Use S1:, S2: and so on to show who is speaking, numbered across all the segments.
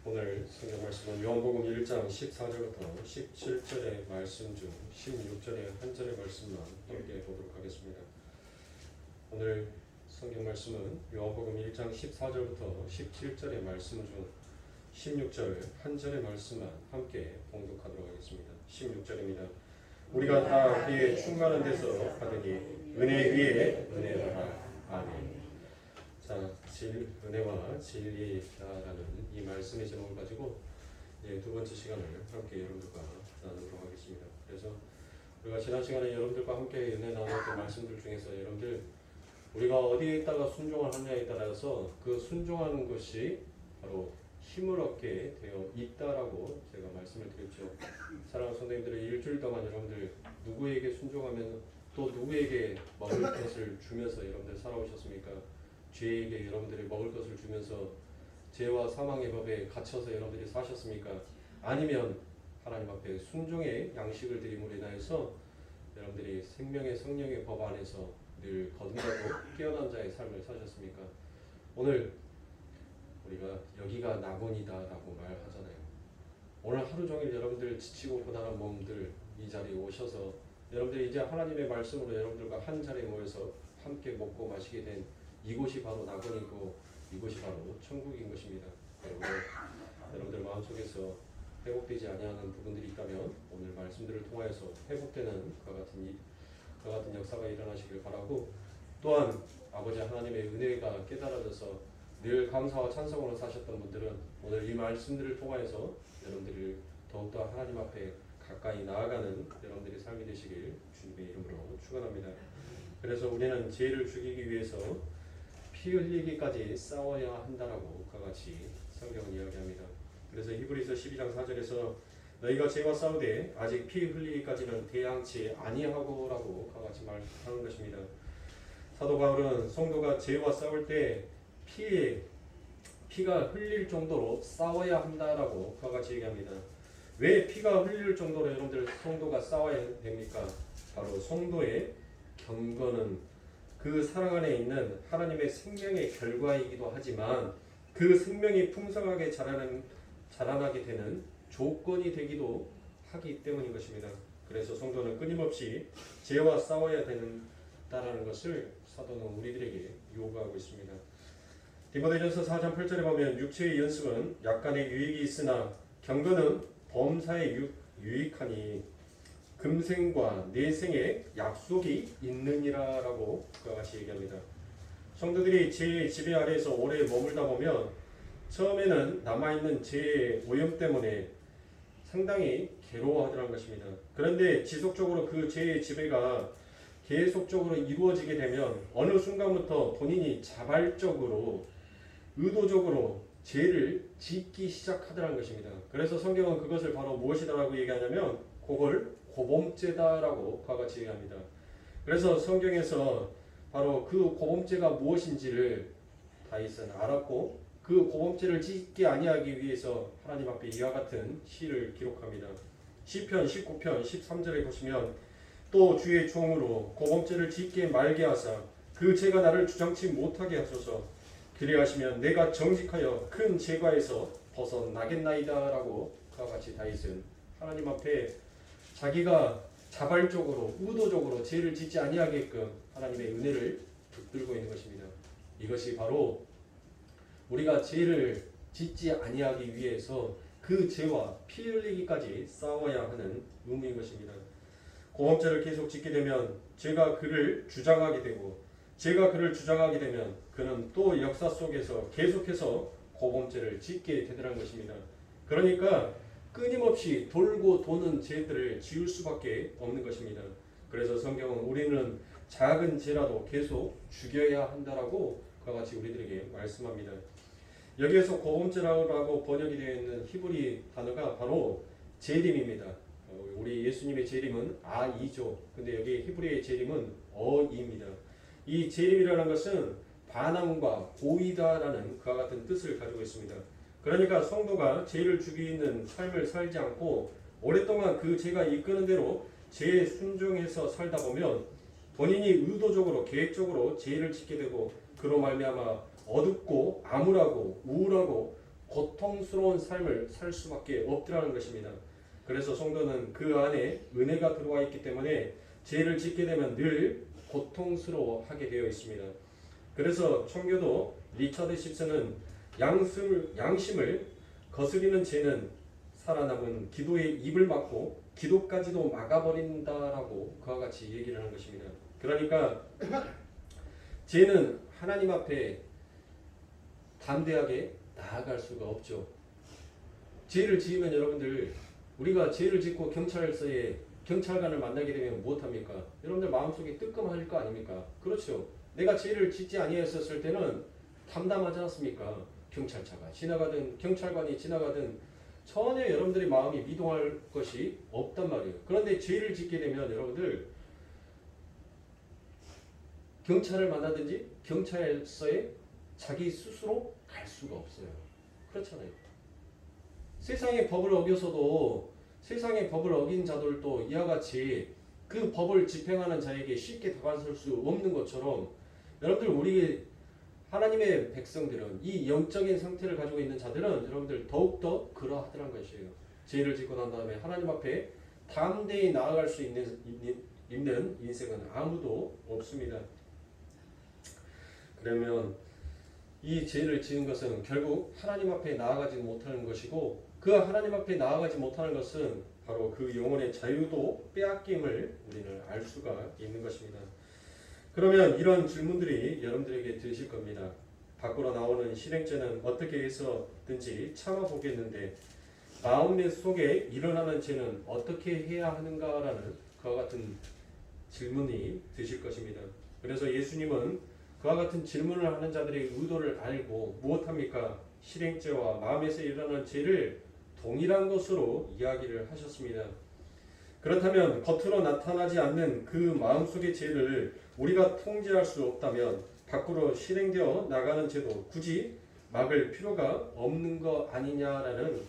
S1: 오늘 성경 말씀은 요한복음 1장 14절부터 17절의 말씀 중 16절의 한 절의 말씀만 함께 보도록 하겠습니다. 오늘 성경 말씀은 요한복음 1장 14절부터 17절의 말씀 중 16절 한 절의 말씀만 함께 봉독하도록 하겠습니다. 16절입니다. 우리가 다 그의 충만한 데서 받으니 은혜 위에 은혜라. 아멘. 자, 은혜와 진리라는 이 말씀의 제목을 가지고 두 번째 시간을 함께 여러분들과 나누도록 하겠습니다. 그래서 우리가 지난 시간에 여러분들과 함께 은혜 나눴던 말씀들 중에서 여러분들 우리가 어디에 있다가 순종을 하느냐에 따라서 그 순종하는 것이 바로 힘을 얻게 되어 있다라고 제가 말씀을 드렸죠. 사랑하는 선생님들의 일주일 동안 여러분들 누구에게 순종하면 또 누구에게 먹을 것을 주면서 여러분들 살아오셨습니까? 죄에게 여러분들이 먹을 것을 주면서 죄와 사망의 법에 갇혀서 여러분들이 사셨습니까? 아니면 하나님 앞에 순종의 양식을 드림으로 인하여서 여러분들이 생명의 성령의 법 안에서 늘 거듭나고 깨어난 자의 삶을 사셨습니까? 오늘 우리가 여기가 낙원이다라고 말하잖아요. 오늘 하루 종일 여러분들 지치고 고단한 몸들 이 자리에 오셔서 여러분들이 이제 하나님의 말씀으로 여러분들과 한 자리에 모여서 함께 먹고 마시게 된 이곳이 바로 낙원이고 이곳이 바로 천국인 것입니다. 여러분들 마음속에서 회복되지 아니하는 부분들이 있다면 오늘 말씀들을 통하여서 회복되는 그와 같은 역사가 일어나시길 바라고, 또한 아버지 하나님의 은혜가 깨달아져서 늘 감사와 찬송으로 사셨던 분들은 오늘 이 말씀들을 통하여서 여러분들을 더욱더 하나님 앞에 가까이 나아가는 여러분들의 삶이 되시길 주님의 이름으로 축원합니다. 그래서 우리는 죄를 죽이기 위해서 피 흘리기까지 싸워야 한다라고 그와 같이 성경은 이야기합니다. 그래서 히브리서 12장 4절에서 너희가 죄와 싸우되 아직 피 흘리기까지는 대항치 아니하고라고 그와 같이 말하는 것입니다. 사도 바울은 성도가 죄와 싸울 때 피가 흘릴 정도로 싸워야 한다라고 그와 같이 얘기합니다. 왜 피가 흘릴 정도로 여러분들 성도가 싸워야 됩니까? 바로 성도의 경건은 그 사랑 안에 있는 하나님의 생명의 결과이기도 하지만 그 생명이 풍성하게 자라나게 되는 조건이 되기도 하기 때문인 것입니다. 그래서 성도는 끊임없이 죄와 싸워야 된다라는 것을 사도는 우리들에게 요구하고 있습니다. 디모데전서 4장 8절에 보면 육체의 연습은 약간의 유익이 있으나 경건은 범사에 유익하니 금생과 내생의 약속이 있느니라라고 그와 같이 얘기합니다. 성도들이 죄의 지배 아래에서 오래 머물다 보면 처음에는 남아있는 죄의 오염 때문에 상당히 괴로워하더라는 것입니다. 그런데 지속적으로 그 죄의 지배가 계속적으로 이루어지게 되면 어느 순간부터 본인이 자발적으로 의도적으로 죄를 짓기 시작하더라는 것입니다. 그래서 성경은 그것을 바로 무엇이다라고 얘기하냐면 그걸 고범죄다라고 그와 같이 얘기합니다. 그래서 성경에서 바로 그 고범죄가 무엇인지를 다윗은 알았고 그 고범죄를 짓지 아니하기 위해서 하나님 앞에 이와 같은 시를 기록합니다. 시편 19편 13절에 보시면 또 주의 종으로 고범죄를 짓게 말게 하사 그 죄가 나를 주장치 못하게 하소서 그리하시면 내가 정직하여 큰 죄과에서 벗어나겠나이다라고 그와 같이 다윗은 하나님 앞에 자기가 자발적으로 의도적으로 죄를 짓지 아니하게끔 하나님의 은혜를 붙들고 있는 것입니다. 이것이 바로 우리가 죄를 짓지 아니하기 위해서 그 죄와 피 흘리기까지 싸워야 하는 의무인 것입니다. 고범죄를 계속 짓게 되면 죄가 그를 주장하게 되고 죄가 그를 주장하게 되면 그는 또 역사 속에서 계속해서 고범죄를 짓게 되더라는 것입니다. 그러니까 끊임없이 돌고 도는 죄들을 지을 수밖에 없는 것입니다. 그래서 성경은 우리는 작은 죄라도 계속 죽여야 한다라고 그와 같이 우리들에게 말씀합니다. 여기에서 고범죄라고 번역이 되어 있는 히브리 단어가 바로 재림입니다. 우리 예수님의 재림은 아이죠. 근데 여기 히브리의 재림은 어이입니다. 이 재림이라는 것은 반항과 고의다라는 그와 같은 뜻을 가지고 있습니다. 그러니까 성도가 죄를 죽이는 삶을 살지 않고 오랫동안 그 죄가 이끄는 대로 죄에 순종해서 살다 보면 본인이 의도적으로 계획적으로 죄를 짓게 되고 그로 말미암아 어둡고 암울하고 우울하고 고통스러운 삶을 살 수밖에 없더라는 것입니다. 그래서 성도는 그 안에 은혜가 들어와 있기 때문에 죄를 짓게 되면 늘 고통스러워하게 되어 있습니다. 그래서 청교도 리처드 십스는 양심을 거스리는 죄는 살아남은 기도의 입을 막고 기도까지도 막아버린다라고 그와 같이 얘기를 하는 것입니다. 그러니까 죄는 하나님 앞에 담대하게 나아갈 수가 없죠. 죄를 지으면 여러분들 우리가 죄를 짓고 경찰관을 만나게 되면 무엇합니까? 여러분들 마음속에 뜨끔할 거 아닙니까? 그렇죠. 내가 죄를 짓지 아니했었을 때는 담담하지 않았습니까? 경찰차가 지나가든 경찰관이 지나가든 전혀 여러분들의 마음이 미동할 것이 없단 말이에요. 그런데 죄를 짓게 되면 여러분들 경찰을 만나든지 경찰서에 자기 스스로 갈 수가 없어요. 그렇잖아요. 세상의 법을 어겨서도 세상의 법을 어긴 자들도 이와 같이 그 법을 집행하는 자에게 쉽게 다가설 수 없는 것처럼 여러분들 우리 하나님의 백성들은 이 영적인 상태를 가지고 있는 자들은 여러분들 더욱더 그러하더란 것이에요. 죄를 짓고 난 다음에 하나님 앞에 담대히 나아갈 수 있는 인생은 아무도 없습니다. 그러면 이 죄를 지은 것은 결국 하나님 앞에 나아가지 못하는 것이고 그 하나님 앞에 나아가지 못하는 것은 바로 그 영혼의 자유도 빼앗김을 우리는 알 수가 있는 것입니다. 그러면 이런 질문들이 여러분들에게 드실 겁니다. 밖으로 나오는 실행죄는 어떻게 해서든지 참아보겠는데 마음 속에 일어나는 죄는 어떻게 해야 하는가라는 그와 같은 질문이 드실 것입니다. 그래서 예수님은 그와 같은 질문을 하는 자들의 의도를 알고 무엇합니까? 실행죄와 마음에서 일어나는 죄를 동일한 것으로 이야기를 하셨습니다. 그렇다면 겉으로 나타나지 않는 그 마음속의 죄를 우리가 통제할 수 없다면 밖으로 실행되어 나가는 죄도 굳이 막을 필요가 없는 거 아니냐라는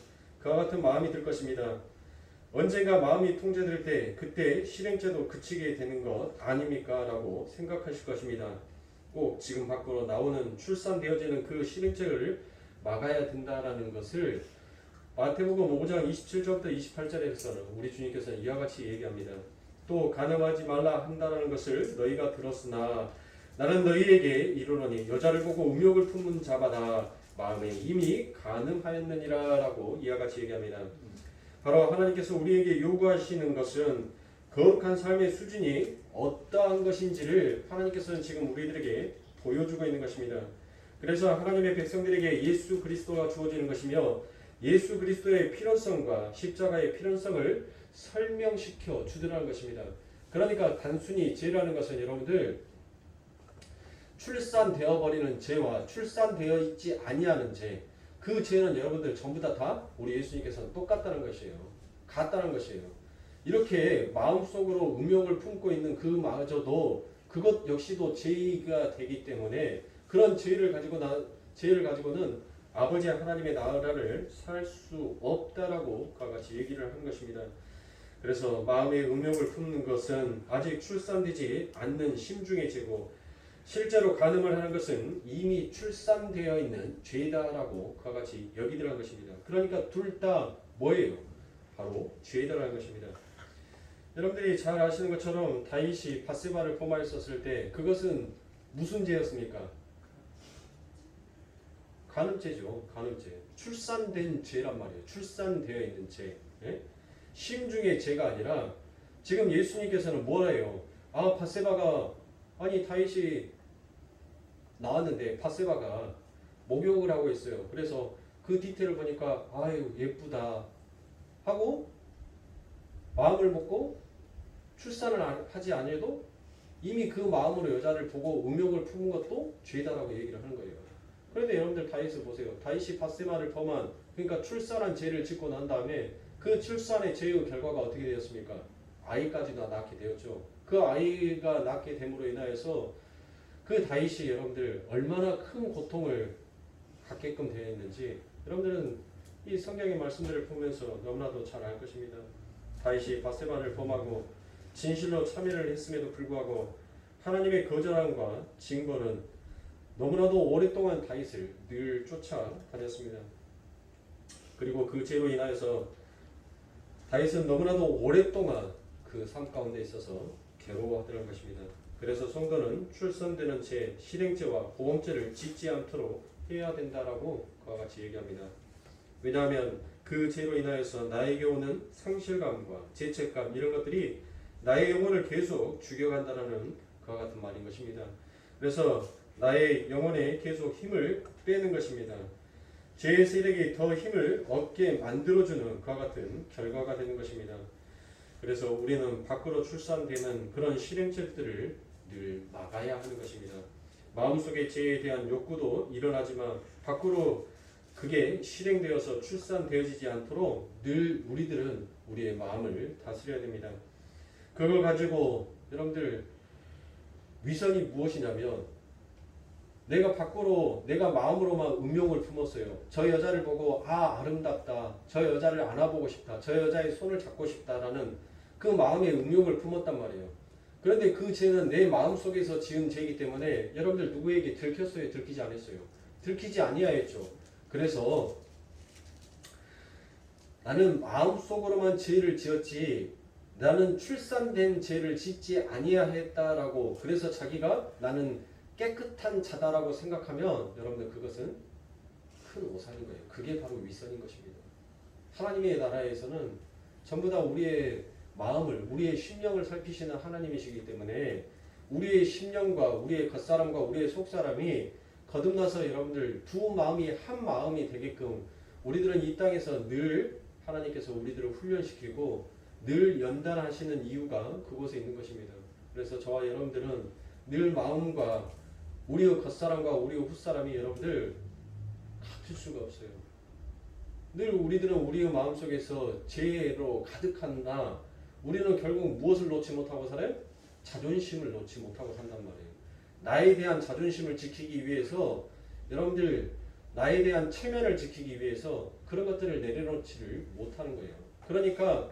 S1: 그와 같은 마음이 들 것입니다. 언젠가 마음이 통제될 때 그때 실행죄도 그치게 되는 것 아닙니까? 라고 생각하실 것입니다. 꼭 지금 밖으로 나오는 출산되어지는 그 실행죄를 막아야 된다라는 것을 마태복음 5장 27절부터 28절에서는 우리 주님께서는 이와 같이 얘기합니다. 또 간음하지 말라 한다는 것을 너희가 들었으나 나는 너희에게 이르노니 여자를 보고 음욕을 품는 자마다 마음에 이미 간음하였느니라 라고 이와 같이 얘기합니다. 바로 하나님께서 우리에게 요구하시는 것은 거룩한 삶의 수준이 어떠한 것인지를 하나님께서는 지금 우리들에게 보여주고 있는 것입니다. 그래서 하나님의 백성들에게 예수 그리스도가 주어지는 것이며 예수 그리스도의 필요성과 십자가의 필요성을 설명시켜 주더라는 것입니다. 그러니까 단순히 죄라는 것은 여러분들 출산되어 버리는 죄와 출산되어 있지 아니하는 죄, 그 죄는 여러분들 전부 다 우리 예수님께서는 똑같다는 것이에요. 같다는 것이에요. 이렇게 마음속으로 음욕을 품고 있는 그 마저도 그것 역시도 죄가 되기 때문에 그런 죄를 가지고는 아버지 하나님의 나라를 살 수 없다라고 그와 같이 얘기를 한 것입니다. 그래서 마음의 음욕을 품는 것은 아직 출산되지 않는 심중의 죄고 실제로 간음을 하는 것은 이미 출산되어 있는 죄다라고 그와 같이 여기더라는 것입니다. 그러니까 둘 다 뭐예요? 바로 죄다라는 것입니다. 여러분들이 잘 아시는 것처럼 다윗이 밧세바를 포마했었을 때 그것은 무슨 죄였습니까? 간음죄죠. 간음죄. 출산된 죄란 말이에요. 출산되어 있는 죄. 예? 심중의 죄가 아니라 지금 예수님께서는 뭐래요? 밧세바가 아니 다윗이 나왔는데 밧세바가 목욕을 하고 있어요. 그래서 그 디테일을 보니까 아유 예쁘다 하고 마음을 먹고 출산을 하지 않아도 이미 그 마음으로 여자를 보고 음욕을 품은 것도 죄다라고 얘기를 하는 거예요. 그런데 여러분들 다윗을 보세요. 다윗이 밧세바를 범한 그러니까 출산한 죄를 짓고 난 다음에 그 출산의 죄의 결과가 어떻게 되었습니까? 아이까지 다 낳게 되었죠. 그 아이가 낳게 됨으로 인하여서 그 다윗이 여러분들 얼마나 큰 고통을 갖게끔 되어 있는지 여러분들은 이 성경의 말씀들을 보면서 너무나도 잘 알 것입니다. 다윗이 밧세바를 범하고 진실로 참여를 했음에도 불구하고 하나님의 거절함과 징벌은 너무나도 오랫동안 다윗을 늘 쫓아다녔습니다. 그리고 그 죄로 인하여서 다윗은 너무나도 오랫동안 그 삶 가운데 있어서 괴로워하더라는 것입니다. 그래서 성도는 출산되는 죄, 실행죄와 보험죄를 짓지 않도록 해야 된다라고 그와 같이 얘기합니다. 왜냐하면 그 죄로 인하여서 나에게 오는 상실감과 죄책감 이런 것들이 나의 영혼을 계속 죽여간다는 그와 같은 말인 것입니다. 그래서 나의 영혼에 계속 힘을 빼는 것입니다. 죄의 세력이 더 힘을 얻게 만들어주는 그와 같은 결과가 되는 것입니다. 그래서 우리는 밖으로 출산되는 그런 실행죄들을 늘 막아야 하는 것입니다. 마음속의 죄에 대한 욕구도 일어나지만 밖으로 그게 실행되어서 출산되어지지 않도록 늘 우리들은 우리의 마음을 다스려야 됩니다. 그걸 가지고 여러분들 위선이 무엇이냐면 내가 밖으로 내가 마음으로만 음욕을 품었어요. 저 여자를 보고 아름답다. 저 여자를 안아보고 싶다. 저 여자의 손을 잡고 싶다라는 그 마음의 음욕을 품었단 말이에요. 그런데 그 죄는 내 마음속에서 지은 죄이기 때문에 여러분들 누구에게 들켰어요? 들키지 않았어요? 들키지 아니하였죠. 그래서 나는 마음속으로만 죄를 지었지 나는 출산된 죄를 짓지 아니하였다라고 그래서 자기가 나는 깨끗한 자다라고 생각하면 여러분들 그것은 큰 오산인 거예요. 그게 바로 위선인 것입니다. 하나님의 나라에서는 전부 다 우리의 마음을 우리의 심령을 살피시는 하나님이시기 때문에 우리의 심령과 우리의 겉사람과 우리의 속사람이 거듭나서 여러분들 두 마음이 한 마음이 되게끔 우리들은 이 땅에서 늘 하나님께서 우리들을 훈련시키고 늘 연단하시는 이유가 그곳에 있는 것입니다. 그래서 저와 여러분들은 늘 마음과 우리의 겉사람과 우리의 훗사람이 여러분들 같을 수가 없어요. 늘 우리들은 우리의 마음속에서 죄로 가득한다. 우리는 결국 무엇을 놓지 못하고 살아요? 자존심을 놓지 못하고 산단 말이에요. 나에 대한 자존심을 지키기 위해서 여러분들 나에 대한 체면을 지키기 위해서 그런 것들을 내려놓지를 못하는 거예요. 그러니까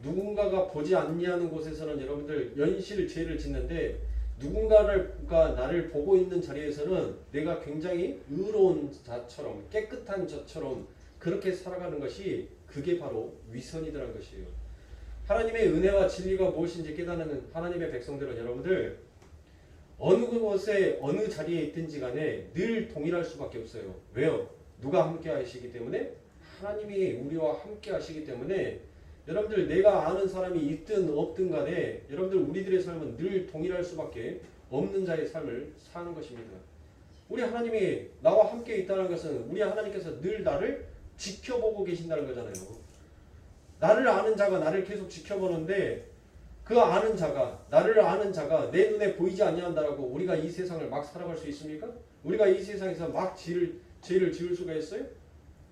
S1: 누군가가 보지 않냐는 곳에서는 여러분들 연실 죄를 짓는데 누군가가 나를 보고 있는 자리에서는 내가 굉장히 의로운 자처럼 깨끗한 자처럼 그렇게 살아가는 것이 그게 바로 위선이라는 것이에요. 하나님의 은혜와 진리가 무엇인지 깨닫는 하나님의 백성들은 여러분들 어느 곳에 어느 자리에 있든지 간에 늘 동일할 수밖에 없어요. 왜요? 누가 함께 하시기 때문에? 하나님이 우리와 함께 하시기 때문에 여러분들 내가 아는 사람이 있든 없든 간에 여러분들 우리들의 삶은 늘 동일할 수밖에 없는 자의 삶을 사는 것입니다. 우리 하나님이 나와 함께 있다는 것은 우리 하나님께서 늘 나를 지켜보고 계신다는 거잖아요. 나를 아는 자가 나를 계속 지켜보는데 그 아는 자가 나를 아는 자가 내 눈에 보이지 아니한다라고 우리가 이 세상을 막 살아갈 수 있습니까? 우리가 이 세상에서 막 죄를 지을 수가 있어요?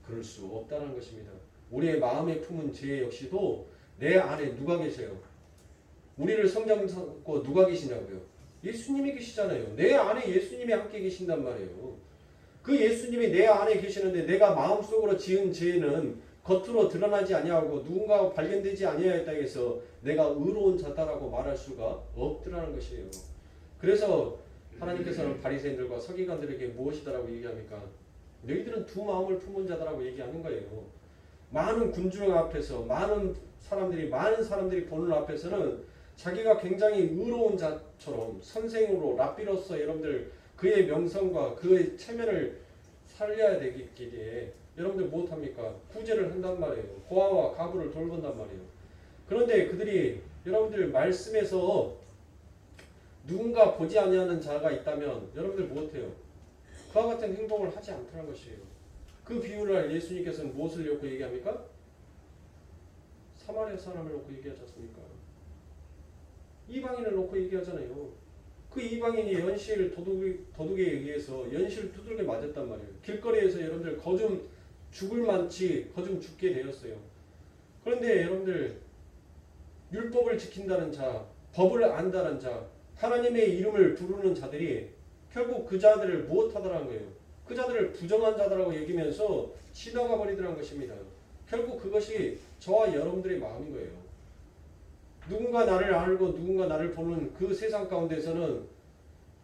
S1: 그럴 수 없다는 것입니다. 우리의 마음에 품은 죄 역시도 내 안에 누가 계세요? 우리를 성장 삼고 누가 계시냐고요? 예수님이 계시잖아요. 내 안에 예수님이 함께 계신단 말이에요. 그 예수님이 내 안에 계시는데 내가 마음속으로 지은 죄는 겉으로 드러나지 아니하고 누군가가 발견되지 아니하였다 해서 내가 의로운 자다라고 말할 수가 없더라는 것이에요. 그래서 하나님께서는 바리새인들과 서기관들에게 무엇이다라고 얘기합니까? 너희들은 두 마음을 품은 자다라고 얘기하는 거예요. 많은 군중 앞에서 많은 사람들이 보는 앞에서는 자기가 굉장히 의로운 자처럼 선생으로 랍비로서 여러분들 그의 명성과 그의 체면을 살려야 되기에 여러분들 못합니까? 구제를 한단 말이에요. 고아와 가부를 돌본단 말이에요. 그런데 그들이 여러분들 말씀에서 누군가 보지 아니하는 자가 있다면 여러분들 못해요. 그와 같은 행동을 하지 않다는 것이에요. 그 비유를 예수님께서는 무엇을 놓고 얘기합니까? 사마리아 사람을 놓고 얘기하지 않습니까? 이방인을 놓고 얘기하잖아요. 그 이방인이 연실 도둑에 의해서 연실 두들겨 맞았단 말이에요. 길거리에서 여러분들 거좀 죽을 만치 거좀 죽게 되었어요. 그런데 여러분들 율법을 지킨다는 자, 법을 안다는 자, 하나님의 이름을 부르는 자들이 결국 그 자들을 무엇하더라는 거예요? 그 자들을 부정한 자들라고 여기면서 지나가 버리더라는 것입니다. 결국 그것이 저와 여러분들의 마음인 거예요. 누군가 나를 알고 누군가 나를 보는 그 세상 가운데서는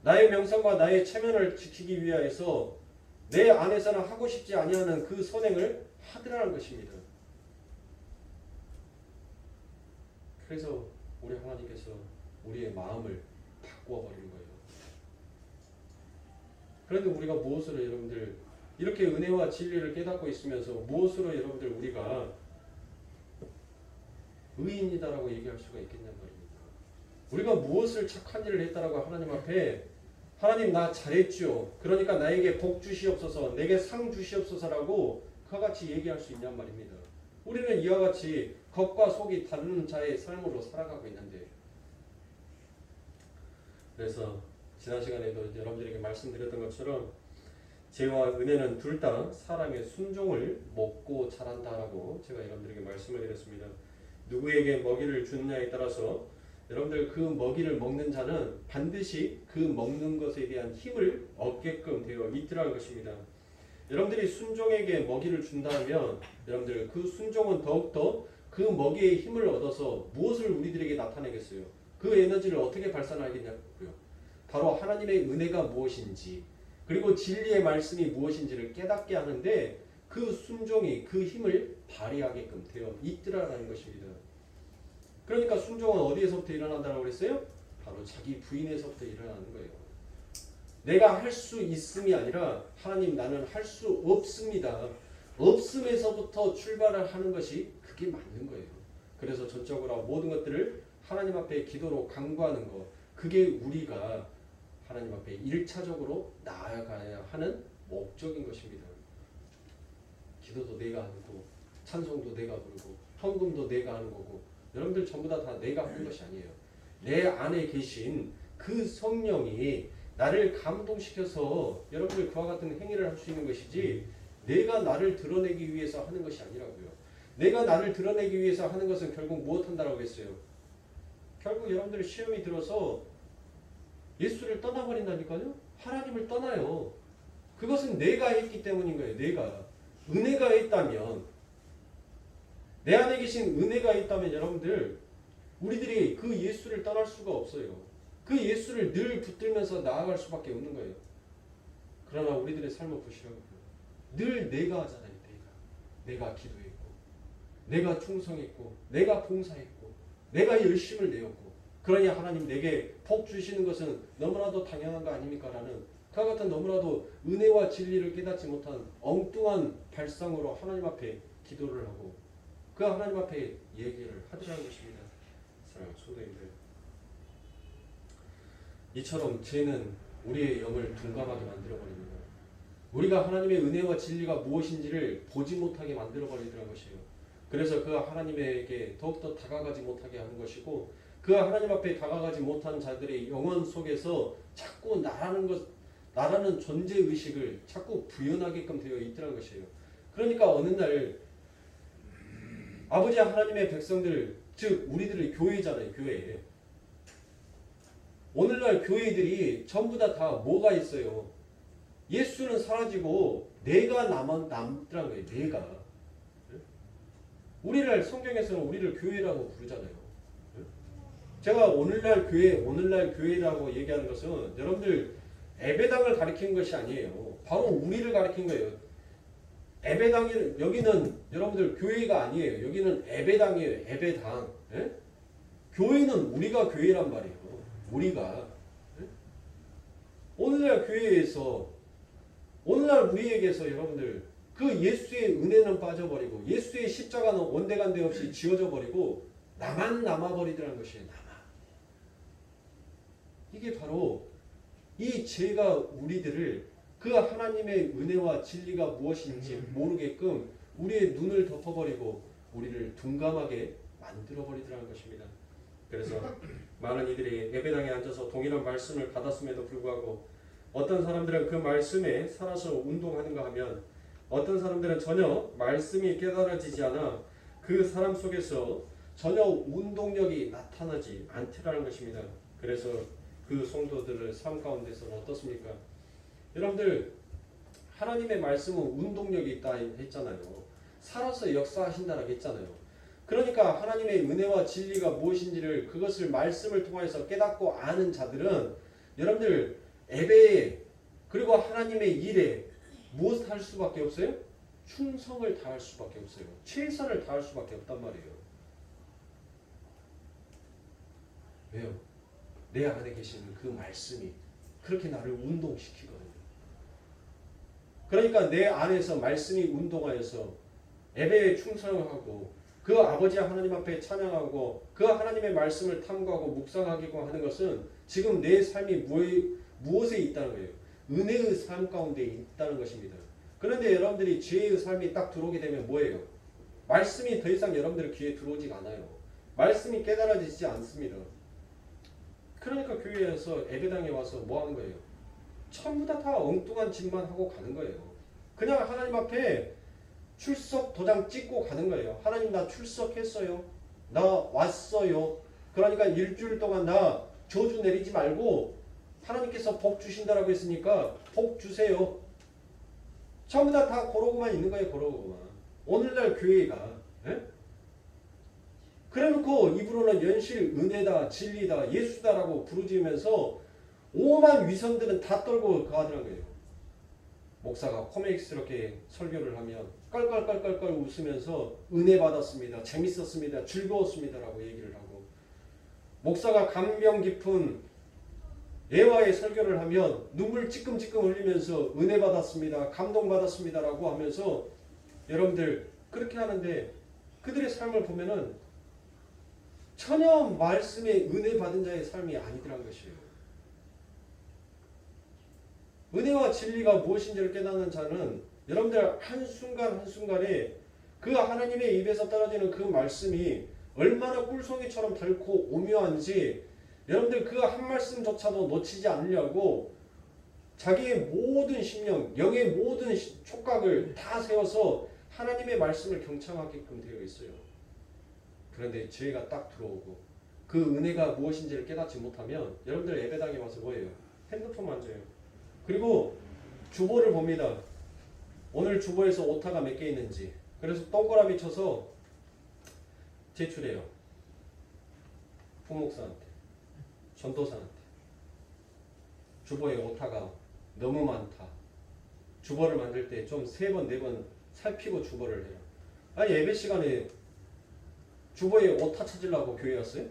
S1: 나의 명성과 나의 체면을 지키기 위하여서 내 안에서는 하고 싶지 아니하는 그 선행을 하더라는 것입니다. 그래서 우리 하나님께서 우리의 마음을 바꾸어 버리는 거예요. 그런데 우리가 무엇으로 여러분들 이렇게 은혜와 진리를 깨닫고 있으면서 무엇으로 여러분들 우리가 의인이다라고 얘기할 수가 있겠냔 말입니다. 우리가 무엇을 착한 일을 했다라고 하나님 앞에 하나님 나 잘했죠. 그러니까 나에게 복 주시옵소서, 내게 상 주시옵소서라고 그와 같이 얘기할 수 있냔 말입니다. 우리는 이와 같이 겉과 속이 다른 자의 삶으로 살아가고 있는데, 그래서 지난 시간에도 여러분들에게 말씀드렸던 것처럼 죄와 은혜는 둘 다 사람의 순종을 먹고 자란다라고 제가 여러분들에게 말씀을 드렸습니다. 누구에게 먹이를 주느냐에 따라서 여러분들 그 먹이를 먹는 자는 반드시 그 먹는 것에 대한 힘을 얻게끔 되어 있더라는 것입니다. 여러분들이 순종에게 먹이를 준다면 여러분들 그 순종은 더욱더 그 먹이의 힘을 얻어서 무엇을 우리들에게 나타내겠어요? 그 에너지를 어떻게 발산하겠냐고요? 바로 하나님의 은혜가 무엇인지 그리고 진리의 말씀이 무엇인지를 깨닫게 하는데 그 순종이 그 힘을 발휘하게끔 되어 있더라라는 것입니다. 그러니까 순종은 어디에서부터 일어난다고 그랬어요? 바로 자기 부인에서부터 일어나는 거예요. 내가 할 수 있음이 아니라 하나님 나는 할 수 없습니다. 없음에서부터 출발을 하는 것이 그게 맞는 거예요. 그래서 전적으로 모든 것들을 하나님 앞에 기도로 간구하는 것, 그게 우리가 하나님 앞에 1차적으로 나아가야 하는 목적인 것입니다. 기도도 내가 하는 거고 찬송도 내가 부르고 헌금도 내가 하는 거고 여러분들 전부 다 내가 하는 것이 아니에요. 내 안에 계신 그 성령이 나를 감동시켜서 여러분들 그와 같은 행위를 할 수 있는 것이지 내가 나를 드러내기 위해서 하는 것이 아니라고요. 내가 나를 드러내기 위해서 하는 것은 결국 무엇 한다라고 했어요? 결국 여러분들이 시험이 들어서 예수를 떠나버린다니까요. 하나님을 떠나요. 그것은 내가 했기 때문인 거예요. 내가 은혜가 있다면 내 안에 계신 은혜가 있다면 여러분들 우리들이 그 예수를 떠날 수가 없어요. 그 예수를 늘 붙들면서 나아갈 수밖에 없는 거예요. 그러나 우리들의 삶을 보시라고요. 늘 내가 하잖아요. 내가 기도했고 내가 충성했고 내가 봉사했고 내가 열심을 내었고 그러니 하나님 내게 복 주시는 것은 너무나도 당연한 거 아닙니까? 라는 그와 같은 너무나도 은혜와 진리를 깨닫지 못한 엉뚱한 발상으로 하나님 앞에 기도를 하고 그 하나님 앞에 얘기를 하더라는 것입니다. 사랑하는 성도님들, 이처럼 죄는 우리의 영을 둔감하게 만들어버립니다. 우리가 하나님의 은혜와 진리가 무엇인지를 보지 못하게 만들어버리더라는 것이에요. 그래서 그 하나님에게 더욱더 다가가지 못하게 하는 것이고 그 하나님 앞에 다가가지 못한 자들의 영혼 속에서 자꾸 나라는 존재의식을 자꾸 부연하게끔 되어 있더라는 것이에요. 그러니까 어느 날 아버지 하나님의 백성들, 즉 우리들의 교회잖아요. 교회. 오늘날 교회들이 전부 다 뭐가 있어요? 예수는 사라지고 내가 남더라는 거예요. 내가. 우리를 성경에서는 우리를 교회라고 부르잖아요. 제가 오늘날 교회라고 얘기하는 것은 여러분들 예배당을 가리키는 것이 아니에요. 바로 우리를 가리킨 거예요. 예배당이 여기는 여러분들 교회가 아니에요. 여기는 예배당이에요. 예배당. 예? 교회는 우리가 교회란 말이에요. 우리가. 예? 오늘날 교회에서 오늘날 우리에게서 여러분들 그 예수의 은혜는 빠져버리고 예수의 십자가는 온데간데 없이 지워져 버리고 나만 남아버리더라는 것이에요. 이게 바로 이 죄가 우리들을 그 하나님의 은혜와 진리가 무엇인지 모르게끔 우리의 눈을 덮어버리고 우리를 둔감하게 만들어버리더라는 것입니다. 그래서 많은 이들이 예배당에 앉아서 동일한 말씀을 받았음에도 불구하고 어떤 사람들은 그 말씀에 살아서 운동하는가 하면 어떤 사람들은 전혀 말씀이 깨달아지지 않아 그 사람 속에서 전혀 운동력이 나타나지 않더라는 것입니다. 그래서 그 성도들의 삶 가운데서는 어떻습니까? 여러분들 하나님의 말씀은 운동력이 있다 했잖아요. 살아서 역사하신다라고 했잖아요. 그러니까 하나님의 은혜와 진리가 무엇인지를 그것을 말씀을 통해서 깨닫고 아는 자들은 여러분들 예배에 그리고 하나님의 일에 무엇을 할 수밖에 없어요? 충성을 다할 수밖에 없어요. 최선을 다할 수밖에 없단 말이에요. 왜요? 내 안에 계시는 그 말씀이 그렇게 나를 운동시키거든요. 그러니까 내 안에서 말씀이 운동하여서 예배에 충성하고 그 아버지 하나님 앞에 찬양하고 그 하나님의 말씀을 탐구하고 묵상하고 하는 것은 지금 내 삶이 무엇에 있다는 거예요. 은혜의 삶 가운데 있다는 것입니다. 그런데 여러분들이 죄의 삶이 딱 들어오게 되면 뭐예요? 말씀이 더 이상 여러분들 귀에 들어오지가 않아요. 말씀이 깨달아지지 않습니다. 그러니까 교회에서 예배당에 와서 뭐 하는 거예요? 전부 다 엉뚱한 짓만 하고 가는 거예요. 그냥 하나님 앞에 출석 도장 찍고 가는 거예요. 하나님 나 출석했어요. 나 왔어요. 그러니까 일주일 동안 나 저주 내리지 말고 하나님께서 복 주신다라고 했으니까 복 주세요. 전부 다 그러고만 있는 거예요. 그러고만. 오늘날 교회가 그래놓고 입으로는 연실, 은혜다, 진리다, 예수다라고 부르짖으면서 오만 위선들은 다 떨고 가더란 거예요. 목사가 코믹스럽게 설교를 하면 깔깔깔깔깔 웃으면서 은혜 받았습니다. 재밌었습니다. 즐거웠습니다라고 얘기를 하고 목사가 감명 깊은 예화의 설교를 하면 눈물 찔끔찔끔 흘리면서 은혜 받았습니다. 감동 받았습니다라고 하면서 여러분들 그렇게 하는데 그들의 삶을 보면은 전혀 말씀에 은혜 받은 자의 삶이 아니더란 것이에요. 은혜와 진리가 무엇인지를 깨닫는 자는 여러분들 한순간 한순간에 그 하나님의 입에서 떨어지는 그 말씀이 얼마나 꿀송이처럼 달고 오묘한지 여러분들 그 한 말씀조차도 놓치지 않으려고 자기의 모든 심령, 영의 모든 촉각을 다 세워서 하나님의 말씀을 경청하게끔 되어 있어요. 그런데 죄가 딱 들어오고 그 은혜가 무엇인지를 깨닫지 못하면 여러분들 예배당에 와서 뭐예요? 핸드폰 만져요. 그리고 주보를 봅니다. 오늘 주보에서 오타가 몇 개 있는지. 그래서 동그라미 쳐서 제출해요. 부목사한테, 전도사한테. 주보에 오타가 너무 많다. 주보를 만들 때 좀 3번, 4번 살피고 주보를 해요. 아니 예배 시간에 주보에 오타 찾으려고 교회 왔어요?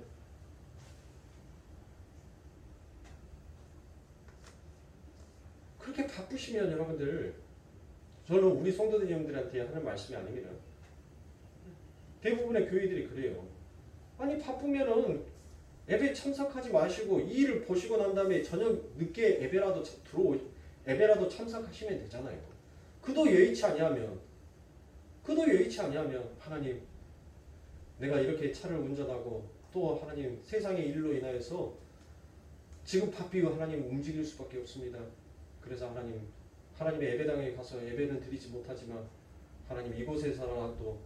S1: 그렇게 바쁘시면 여러분들 저는 우리 성도님들한테 하는 말씀이 아닙니다. 대부분의 교회들이 그래요. 아니 바쁘면은 예배 참석하지 마시고 이 일을 보시고 난 다음에 저녁 늦게 예배라도 참석하시면 되잖아요. 그도 여의치 아니하면 하나님 내가 이렇게 차를 운전하고 또 하나님 세상의 일로 인하여서 지금 바삐 하나님 움직일 수밖에 없습니다. 그래서 하나님의 예배당에 가서 예배는 드리지 못하지만 하나님 이곳에서라도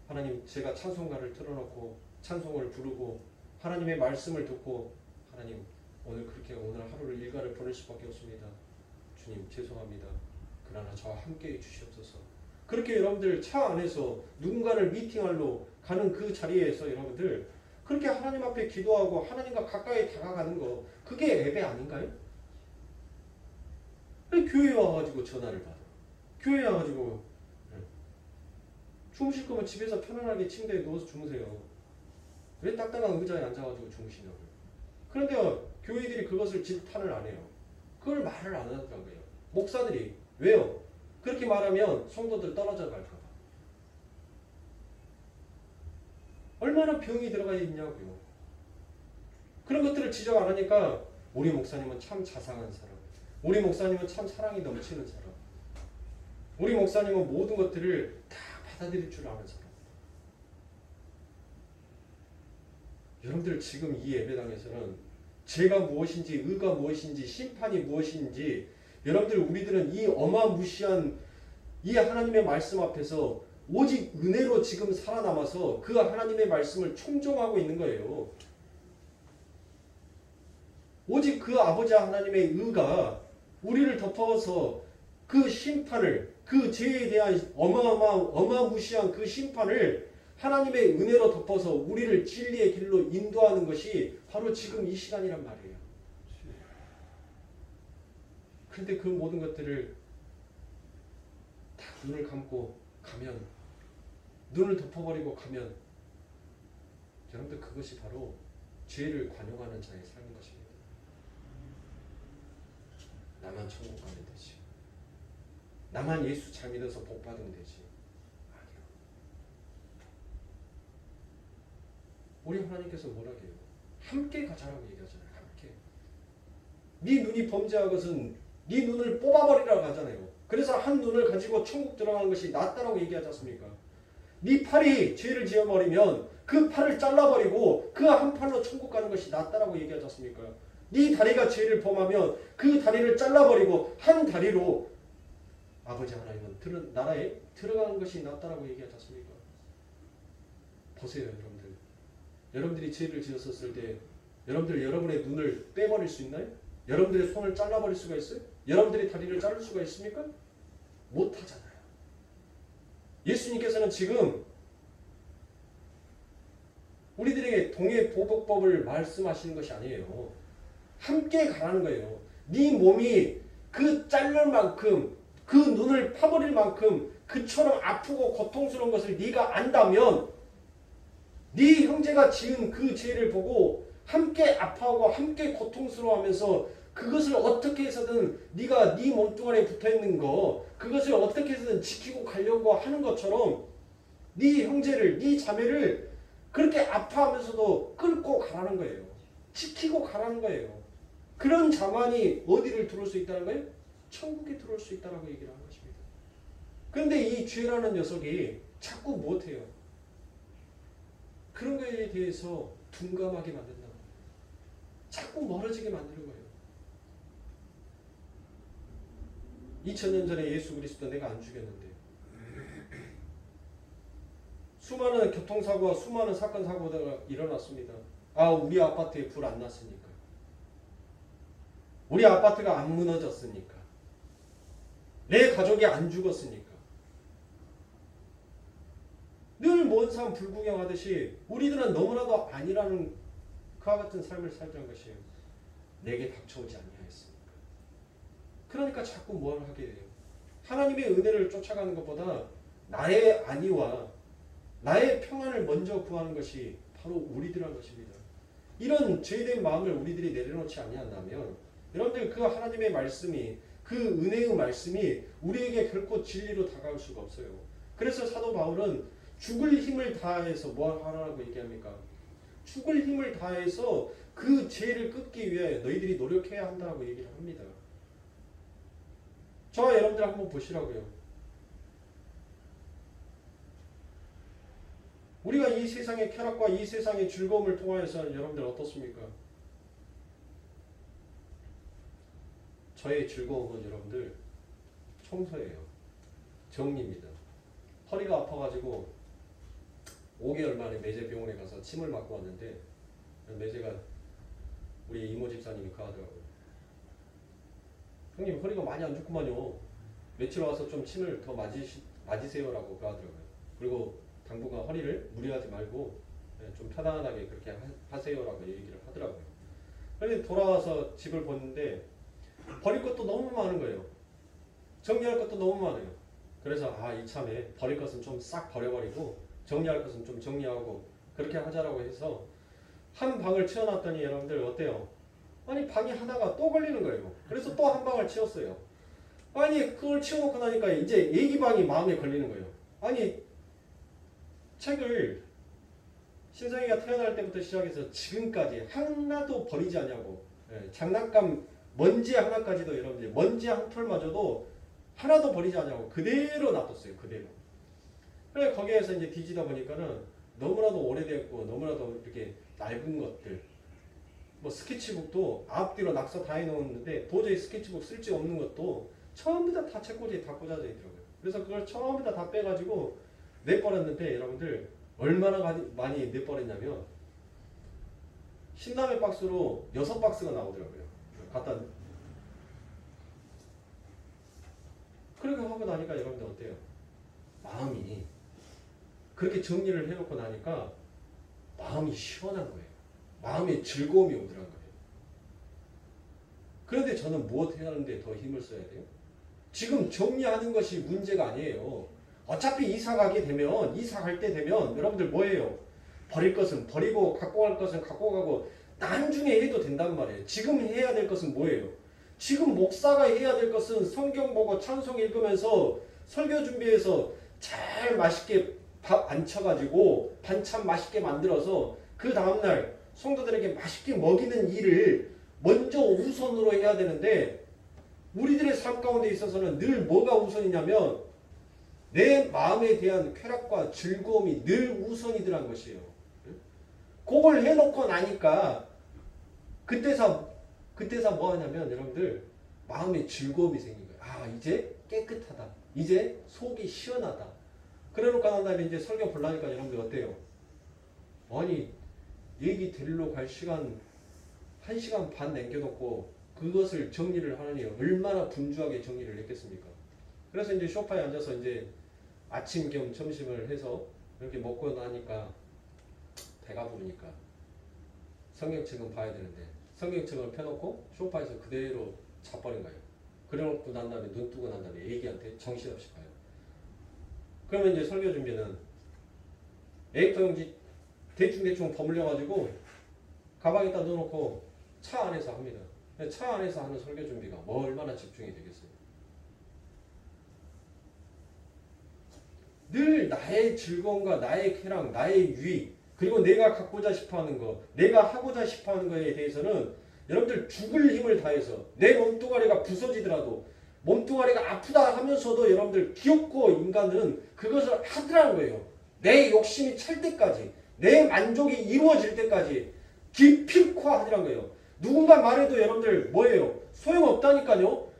S1: 하나님 제가 찬송가를 틀어놓고 찬송을 부르고 하나님의 말씀을 듣고 하나님 오늘 하루를 일과를 보낼 수밖에 없습니다. 주님 죄송합니다. 그러나 저와 함께해 주시옵소서. 그렇게 여러분들 차 안에서 누군가를 미팅하러 가는 그 자리에서 여러분들 그렇게 하나님 앞에 기도하고 하나님과 가까이 다가가는 거 그게 예배 아닌가요? 교회에 와가지고 전화를 받아. 교회에 와가지고 주무실 거면 집에서 편안하게 침대에 누워서 주무세요. 왜 딱딱한 의자에 앉아가지고 주무시냐고요. 그런데 교회들이 그것을 질타를 안 해요. 그걸 말을 안 하더라고요. 목사들이. 왜요? 그렇게 말하면 성도들 떨어져 갈까봐. 얼마나 병이 들어가 있냐고요. 그런 것들을 지적 안 하니까 우리 목사님은 참 자상한 사람. 우리 목사님은 참 사랑이 넘치는 사람. 우리 목사님은 모든 것들을 다 받아들일 줄 아는 사람. 여러분들 지금 이 예배당에서는 죄가 무엇인지 의가 무엇인지 심판이 무엇인지 여러분들 우리들은 이 어마무시한 이 하나님의 말씀 앞에서 오직 은혜로 지금 살아남아서 그 하나님의 말씀을 총정하고 있는 거예요. 오직 그 아버지 하나님의 의가 우리를 덮어서 그 심판을 그 죄에 대한 어마무시한 그 심판을 하나님의 은혜로 덮어서 우리를 진리의 길로 인도하는 것이 바로 지금 이 시간이란 말이에요. 그런데 그 모든 것들을 눈을 감고 가면, 눈을 덮어버리고 가면, 여러분들 그것이 바로 죄를 관용하는 자의 삶인 것입니다. 나만 천국 가면 되지. 나만 예수 잘 믿어서 복 받으면 되지. 아니요. 우리 하나님께서 뭐라 해요? 함께 가자라고 얘기하잖아요. 함께. 네 눈이 범죄한 것은 네 눈을 뽑아버리라고 하잖아요. 그래서 한 눈을 가지고 천국 들어가는 것이 낫다라고 얘기하지 않습니까? 네 팔이 죄를 지어버리면 그 팔을 잘라버리고 그 한 팔로 천국 가는 것이 낫다라고 얘기하지 않습니까? 네 다리가 죄를 범하면 그 다리를 잘라버리고 한 다리로 아버지 하나님은 나라에 들어가는 것이 낫다라고 얘기하지 않습니까? 보세요, 여러분들. 여러분들이 죄를 지었었을 때 여러분의 눈을 빼버릴 수 있나요? 여러분들의 손을 잘라버릴 수가 있어요? 여러분들이 다리를 자를 수가 있습니까? 못하잖아요. 예수님께서는 지금 우리들에게 동해보복법을 말씀하시는 것이 아니에요. 함께 가라는 거예요. 네 몸이 그 자를 만큼, 그 눈을 파버릴 만큼 그처럼 아프고 고통스러운 것을 네가 안다면 네 형제가 지은 그 죄를 보고 함께 아파하고 함께 고통스러워하면서 그것을 어떻게 해서든 네가 네 몸뚱아리에 붙어있는 거 그것을 어떻게 해서든 지키고 가려고 하는 것처럼 네 형제를, 네 자매를 그렇게 아파하면서도 끌고 가라는 거예요. 지키고 가라는 거예요. 그런 자만이 어디를 들어올 수 있다는 거예요? 천국에 들어올 수 있다고 얘기를 하는 것입니다. 그런데 이 죄라는 녀석이 자꾸 못해요. 그런 거에 대해서 둔감하게 만든다는 거예요. 자꾸 멀어지게 만드는 거예요. 2000년 전에 예수 그리스도 내가 안 죽였는데 수많은 교통사고와 수많은 사건 사고가 일어났습니다. 우리 아파트에 불 안 났으니까. 우리 아파트가 안 무너졌으니까. 내 가족이 안 죽었으니까. 늘 먼 산 불구경하듯이 우리들은 너무나도 아니라는 그와 같은 삶을 살던 것이에요. 내게 닥쳐오지 아니하였습니까? 그러니까 자꾸 뭘 하게 돼요. 하나님의 은혜를 쫓아가는 것보다 나의 안위와 나의 평안을 먼저 구하는 것이 바로 우리들한 것입니다. 이런 죄된 마음을 우리들이 내려놓지 아니한다면 여러분들 그 하나님의 말씀이 그 은혜의 말씀이 우리에게 결코 진리로 다가올 수가 없어요. 그래서 사도 바울은 죽을 힘을 다해서 뭘 하라고 얘기합니까? 죽을 힘을 다해서 그 죄를 끊기 위해 너희들이 노력해야 한다고 얘기를 합니다. 저와 여러분들 한번 보시라고요. 우리가 이 세상의 쾌락과 이 세상의 즐거움을 통하여서 여러분들 어떻습니까? 저의 즐거움은 여러분들 청소예요. 정리입니다. 허리가 아파가지고 5개월 만에 매제병원에 가서 침을 맞고 왔는데 매제가 우리 이모 집사님이 가더라고요. 형님 허리가 많이 안 좋구만요. 며칠 와서 좀 침을 더 맞으세요라고 가더라고요. 그리고 당분간 허리를 무리하지 말고 좀 편안하게 그렇게 하세요라고 얘기를 하더라고요. 그런데 돌아와서 집을 보는데 버릴 것도 너무 많은 거예요. 정리할 것도 너무 많아요. 그래서 이참에 버릴 것은 좀 싹 버려버리고 정리할 것은 좀 정리하고 그렇게 하자라고 해서 한 방을 치워놨더니 여러분들 어때요? 아니 방이 하나가 또 걸리는 거예요. 그래서 또 한 방을 치웠어요. 아니 그걸 치워놓고 나니까 이제 애기방이 마음에 걸리는 거예요. 아니 책을 신성이가 태어날 때부터 시작해서 지금까지 하나도 버리지 않냐고. 장난감 먼지 하나까지도 여러분들 먼지 한 톨마저도 하나도 버리지 않냐고 그대로 놔뒀어요. 그대로. 그래 거기에서 이제 뒤지다 보니까는 너무나도 오래됐고 너무나도 이렇게 낡은 것들 뭐 스케치북도 앞뒤로 낙서 다 해놓았는데 도저히 스케치북 쓸 데 없는 것도 처음부 다 책꽂이에 다 꽂아져 있더라고요. 그래서 그걸 처음부 다 빼가지고 내버렸는데 여러분들 얼마나 많이 내버렸냐면 신라면 박스로 6박스가 나오더라고요. 갖다 그렇게 하고 나니까 여러분들 어때요? 마음이 그렇게 정리를 해놓고 나니까 마음이 시원한 거예요. 마음에 즐거움이 오더란 거예요. 그런데 저는 무엇 해야 하는데 더 힘을 써야 돼요? 지금 정리하는 것이 문제가 아니에요. 어차피 이사 가게 되면 이사 갈 때 되면 여러분들 뭐예요? 버릴 것은 버리고 갖고 갈 것은 갖고 가고 나중에 해도 된단 말이에요. 지금 해야 될 것은 뭐예요? 지금 목사가 해야 될 것은 성경 보고 찬송 읽으면서 설교 준비해서 잘 맛있게 밥 안 쳐가지고 반찬 맛있게 만들어서 그 다음날 성도들에게 맛있게 먹이는 일을 먼저 우선으로 해야 되는데 우리들의 삶 가운데 있어서는 늘 뭐가 우선이냐면 내 마음에 대한 쾌락과 즐거움이 늘 우선이더란 것이에요. 그걸 해놓고 나니까 그때서 뭐 하냐면 여러분들 마음에 즐거움이 생긴 거예요. 아 이제 깨끗하다. 이제 속이 시원하다. 그래놓고 난 다음에 이제 설교 보려니까 여러분들 어때요? 아니 얘기 데리러 갈 시간 1시간 반 남겨놓고 그것을 정리를 하느니 얼마나 분주하게 정리를 했겠습니까? 그래서 이제 소파에 앉아서 이제 아침 겸 점심을 해서 이렇게 먹고 나니까 배가 부르니까 성경책은 봐야 되는데 성경책을 펴놓고 소파에서 그대로 자버린 거예요. 그래놓고 난 다음에 눈 뜨고 난 다음에 애기한테 정신없이 봐요. 그러면 이제 설교 준비는 A4용지 대충 버물려가지고 가방에다 넣어놓고 차 안에서 합니다. 차 안에서 하는 설교 준비가 뭐 얼마나 집중이 되겠어요. 늘 나의 즐거움과 나의 쾌락, 나의 유익 그리고 내가 갖고자 싶어하는 거 내가 하고자 싶어하는 거에 대해서는 여러분들 죽을 힘을 다해서 내 몸뚱아리가 부서지더라도 몸뚱아리가 아프다 하면서도 여러분들 기엽고 인간은 그것을 하더라는 거예요. 내 욕심이 찰 때까지 내 만족이 이루어질 때까지 기필코 하더라는 거예요. 누군가 말해도 여러분들 뭐예요? 소용없다니까요.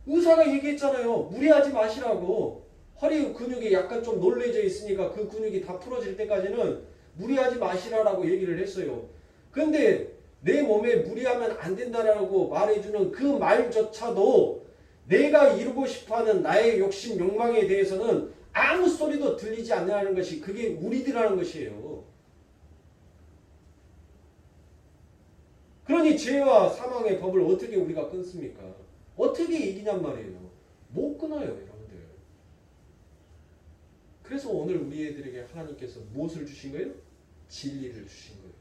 S1: 의사가 얘기했잖아요. 무리하지 마시라고. 허리 근육이 약간 좀 놀래져 있으니까 그 근육이 다 풀어질 때까지는 무리하지 마시라고 얘기를 했어요. 근데 내 몸에 무리하면 안 된다라고 말해주는 그 말조차도 내가 이루고 싶어하는 나의 욕심, 욕망에 대해서는 아무 소리도 들리지 않는 것이 그게 우리들이라는 것이에요. 그러니 죄와 사망의 법을 어떻게 우리가 끊습니까? 어떻게 이기냔 말이에요. 못 끊어요, 여러분들. 그래서 오늘 우리 애들에게 하나님께서 무엇을 주신 거예요? 진리를 주신 거예요.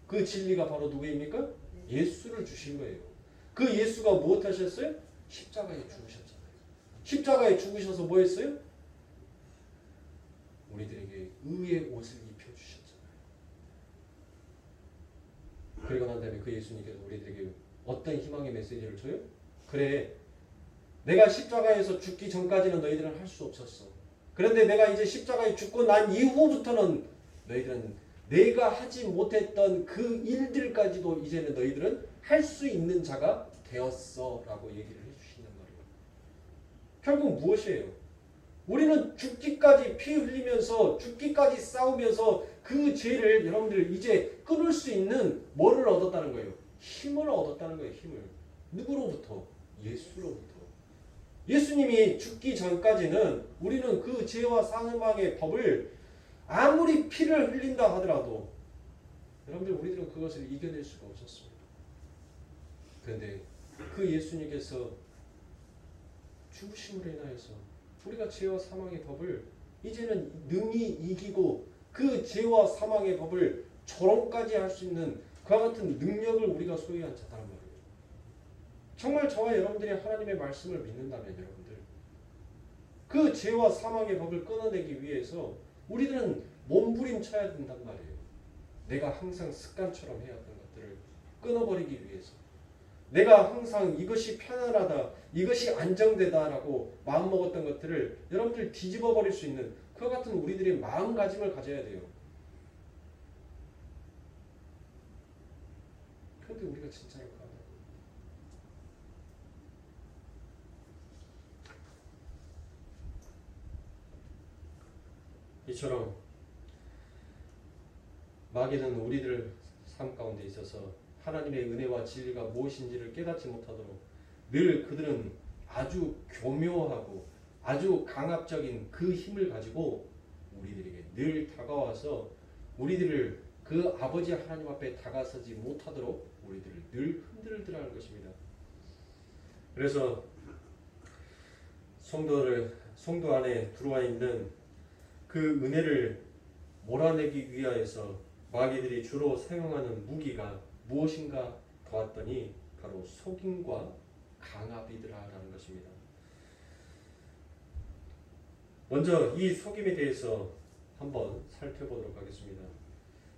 S1: 그 진리가 바로 누구입니까? 예수를 주신 거예요. 그 예수가 무엇 하셨어요? 십자가에 죽으셨잖아요. 십자가에 죽으셔서 뭐 했어요? 우리들에게 의의 옷을 입혀주셨잖아요. 그리고 난 다음에 그 예수님께서 우리들에게 어떤 희망의 메시지를 줘요? 그래, 내가 십자가에서 죽기 전까지는 너희들은 할 수 없었어. 그런데 내가 이제 십자가에 죽고 난 이후부터는 너희들은 내가 하지 못했던 그 일들까지도 이제는 너희들은 할 수 있는 자가 되었어 라고 얘기를 해주신단 말이에요. 결국 무엇이에요? 우리는 죽기까지 피 흘리면서 죽기까지 싸우면서 그 죄를 여러분들 이제 끊을 수 있는 뭐를 얻었다는 거예요? 힘을 얻었다는 거예요. 힘을. 누구로부터? 예수로부터. 예수님이 죽기 전까지는 우리는 그 죄와 사망의 법을 아무리 피를 흘린다 하더라도 여러분들 우리들은 그것을 이겨낼 수가 없었습니다. 그런데 그 예수님께서 죽으심으로 인하여서 우리가 죄와 사망의 법을 이제는 능히 이기고 그 죄와 사망의 법을 조롱까지 할 수 있는 그와 같은 능력을 우리가 소유한 자다란 말이에요. 정말 저와 여러분들이 하나님의 말씀을 믿는다면 여러분들 그 죄와 사망의 법을 끊어내기 위해서 우리들은 몸부림쳐야 된단 말이에요. 내가 항상 습관처럼 해왔던 것들을 끊어버리기 위해서 내가 항상 이것이 편안하다, 이것이 안정되다라고 마음먹었던 것들을 여러분들 뒤집어 버릴 수 있는 그와 같은 우리들의 마음가짐을 가져야 돼요. 그런데 우리가 진짜 약하다. 이처럼 마귀는 우리들 삶 가운데 있어서 하나님의 은혜와 진리가 무엇인지를 깨닫지 못하도록 늘 그들은 아주 교묘하고 아주 강압적인 그 힘을 가지고 우리들에게 늘 다가와서 우리들을 그 아버지 하나님 앞에 다가서지 못하도록 우리들을 늘 흔들더라는 것입니다. 그래서 성도 안에 들어와 있는 그 은혜를 몰아내기 위하여서 마귀들이 주로 사용하는 무기가 무엇인가 보았더니 바로 속임과 강압이더라라는 것입니다. 먼저 이 속임에 대해서 한번 살펴보도록 하겠습니다.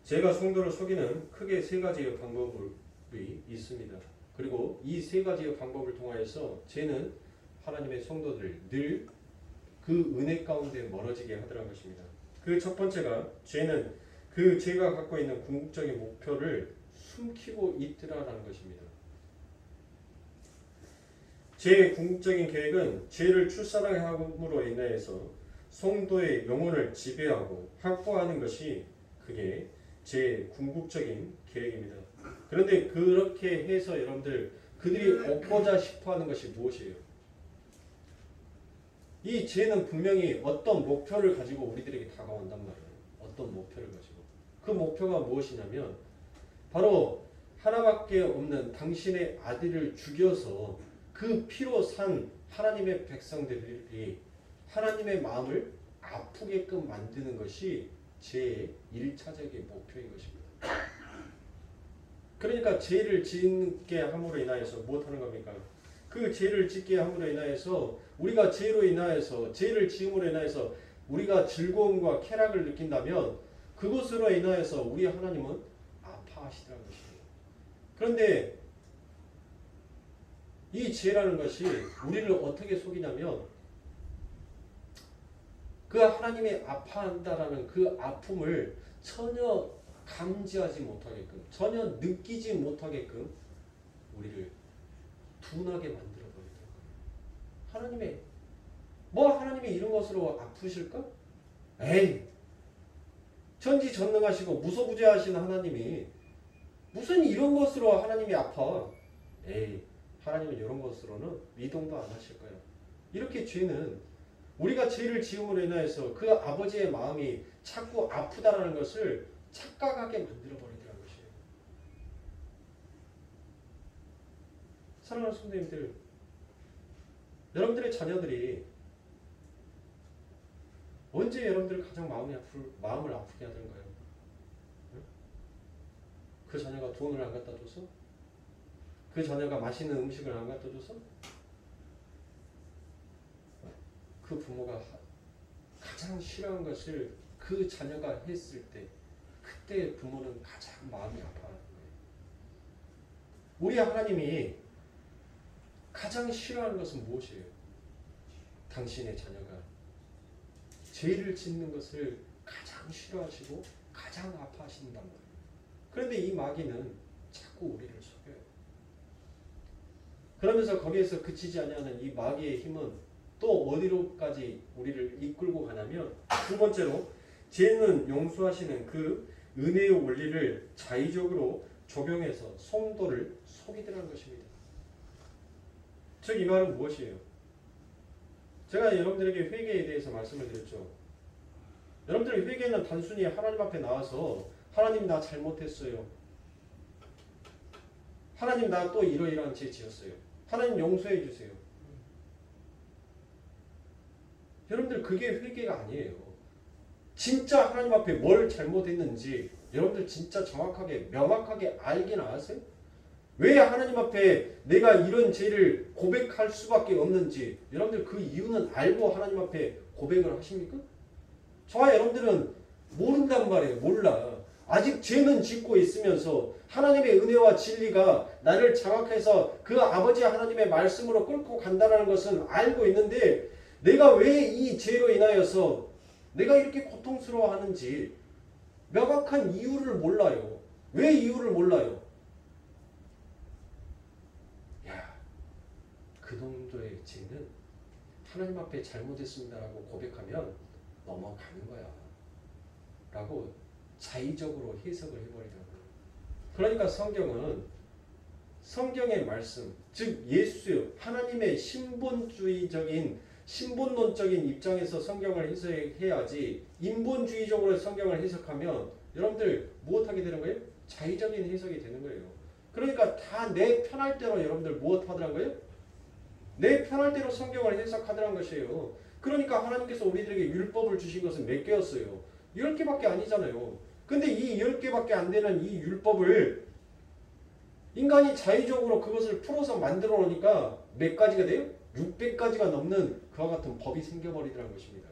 S1: 제가 성도를 속이는 크게 세 가지의 방법이 있습니다. 그리고 이 세 가지의 방법을 통하여서 죄는 하나님의 성도들을 늘 그 은혜 가운데 멀어지게 하더라는 것입니다. 그 첫 번째가 죄는 그 죄가 갖고 있는 궁극적인 목표를 숨기고 있더라라는 것입니다. 죄의 궁극적인 계획은 죄를 출산함으로 인해서 성도의 영혼을 지배하고 확보하는 것이 그게 죄의 궁극적인 계획입니다. 그런데 그렇게 해서 여러분들 그들이 얻고자 싶어하는 것이 무엇이에요? 이 죄는 분명히 어떤 목표를 가지고 우리들에게 다가온단 말이에요. 어떤 목표를 가지고. 그 목표가 무엇이냐면 바로 하나밖에 없는 당신의 아들을 죽여서 그 피로 산 하나님의 백성들이 하나님의 마음을 아프게끔 만드는 것이 죄의 1차적인 목표인 것입니다. 그러니까 죄를 짓게 함으로 인하여서 무엇하는 겁니까? 그 죄를 짓게 함으로 인하여서 우리가 죄로 인하여서 죄를 지음으로 인하여서 우리가 즐거움과 쾌락을 느낀다면 그것으로 인하여서 우리 하나님은 아파하시더라는 것입니다. 그런데 이 죄라는 것이 우리를 어떻게 속이냐면 그 하나님이 아파한다라는 그 아픔을 전혀 감지하지 못하게끔 전혀 느끼지 못하게끔 우리를 둔하게 만들어 버리더라고요. 하나님이 이런 것으로 아프실까? 에이, 전지전능하시고 무소부재하신 하나님이 무슨 이런 것으로 하나님이 아파? 에이, 하나님은 이런 것으로는 미동도 안 하실 거예요. 이렇게 죄는 우리가 죄를 지음으로 인하여서 그 아버지의 마음이 자꾸 아프다라는 것을 착각하게 만들어 버리더라는 것이에요. 사랑하는 성도님들, 여러분들의 자녀들이 언제 여러분들 가장 마음을 아프게 하던가요? 그 자녀가 돈을 안 갖다 줘서? 그 자녀가 맛있는 음식을 안 갖다 줘서? 그 부모가 가장 싫어하는 것을 그 자녀가 했을 때 그때 부모는 가장 마음이 아파하는 거예요. 우리 하나님이 가장 싫어하는 것은 무엇이에요? 당신의 자녀가 죄를 짓는 것을 가장 싫어하시고 가장 아파하신단 말이에요. 그런데 이 마귀는 자꾸 우리를 속여요. 그러면서 거기에서 그치지 아니하는 이 마귀의 힘은 또 어디로까지 우리를 이끌고 가냐면 두 번째로 죄는 용서하시는 그 은혜의 원리를 자의적으로 적용해서 성도를 속이더라는 것입니다. 즉 이 말은 무엇이에요? 제가 여러분들에게 회개에 대해서 말씀을 드렸죠. 여러분들의 회개는 단순히 하나님 앞에 나와서 하나님 나 잘못했어요. 하나님 나 또 이러이러한 죄 지었어요. 하나님 용서해 주세요. 여러분들 그게 회개가 아니에요. 진짜 하나님 앞에 뭘 잘못했는지 여러분들 진짜 정확하게 명확하게 알긴 아세요? 왜 하나님 앞에 내가 이런 죄를 고백할 수밖에 없는지 여러분들 그 이유는 알고 하나님 앞에 고백을 하십니까? 저와 여러분들은 모른단 말이에요. 몰라. 아직 죄는 짓고 있으면서 하나님의 은혜와 진리가 나를 장악해서 그 아버지 하나님의 말씀으로 끌고 간다는 것은 알고 있는데 내가 왜 이 죄로 인하여서 내가 이렇게 고통스러워하는지 명확한 이유를 몰라요. 왜 이유를 몰라요? 야, 그 정도의 죄는 하나님 앞에 잘못했습니다라고 고백하면 넘어가는 거야 라고 자의적으로 해석을 해버리더라고요. 그러니까 성경의 말씀, 즉 예수, 하나님의 신본론적인 입장에서 성경을 해석해야지 인본주의적으로 성경을 해석하면 여러분들 무엇하게 되는 거예요? 자의적인 해석이 되는 거예요. 그러니까 다 내 편할 대로 여러분들 무엇하더란 거예요? 내 편할 대로 성경을 해석하더란 것이에요. 그러니까 하나님께서 우리들에게 율법을 주신 것은 몇 개였어요? 10개밖에 아니잖아요. 근데 이 10개밖에 안 되는 이 율법을 인간이 자의적으로 그것을 풀어서 만들어 놓으니까 몇 가지가 돼요? 600가지가 넘는 그와 같은 법이 생겨버리더란 것입니다.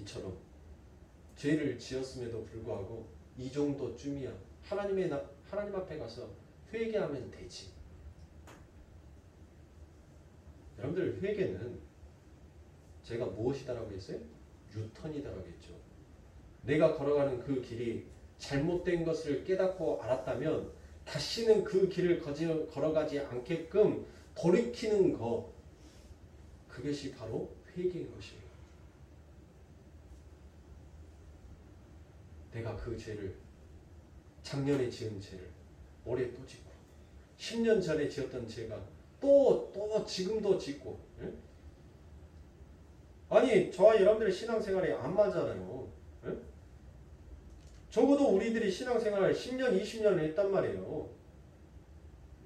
S1: 이처럼 죄를 지었음에도 불구하고 이 정도쯤이야. 하나님 앞에 가서 회개하면 되지. 여러분들 회개는 제가 무엇이다라고 했어요? 유턴이다라고 했죠. 내가 걸어가는 그 길이 잘못된 것을 깨닫고 알았다면 다시는 그 길을 걸어가지 않게끔 돌이키는 것, 그것이 바로 회개인 것이에요. 내가 그 죄를, 작년에 지은 죄를 올해 또 짓고 10년 전에 지었던 죄가 또 지금도 짓고, 예? 아니 저와 여러분들의 신앙생활이 안 맞잖아요. 예? 적어도 우리들이 신앙생활을 10년 20년을 했단 말이에요.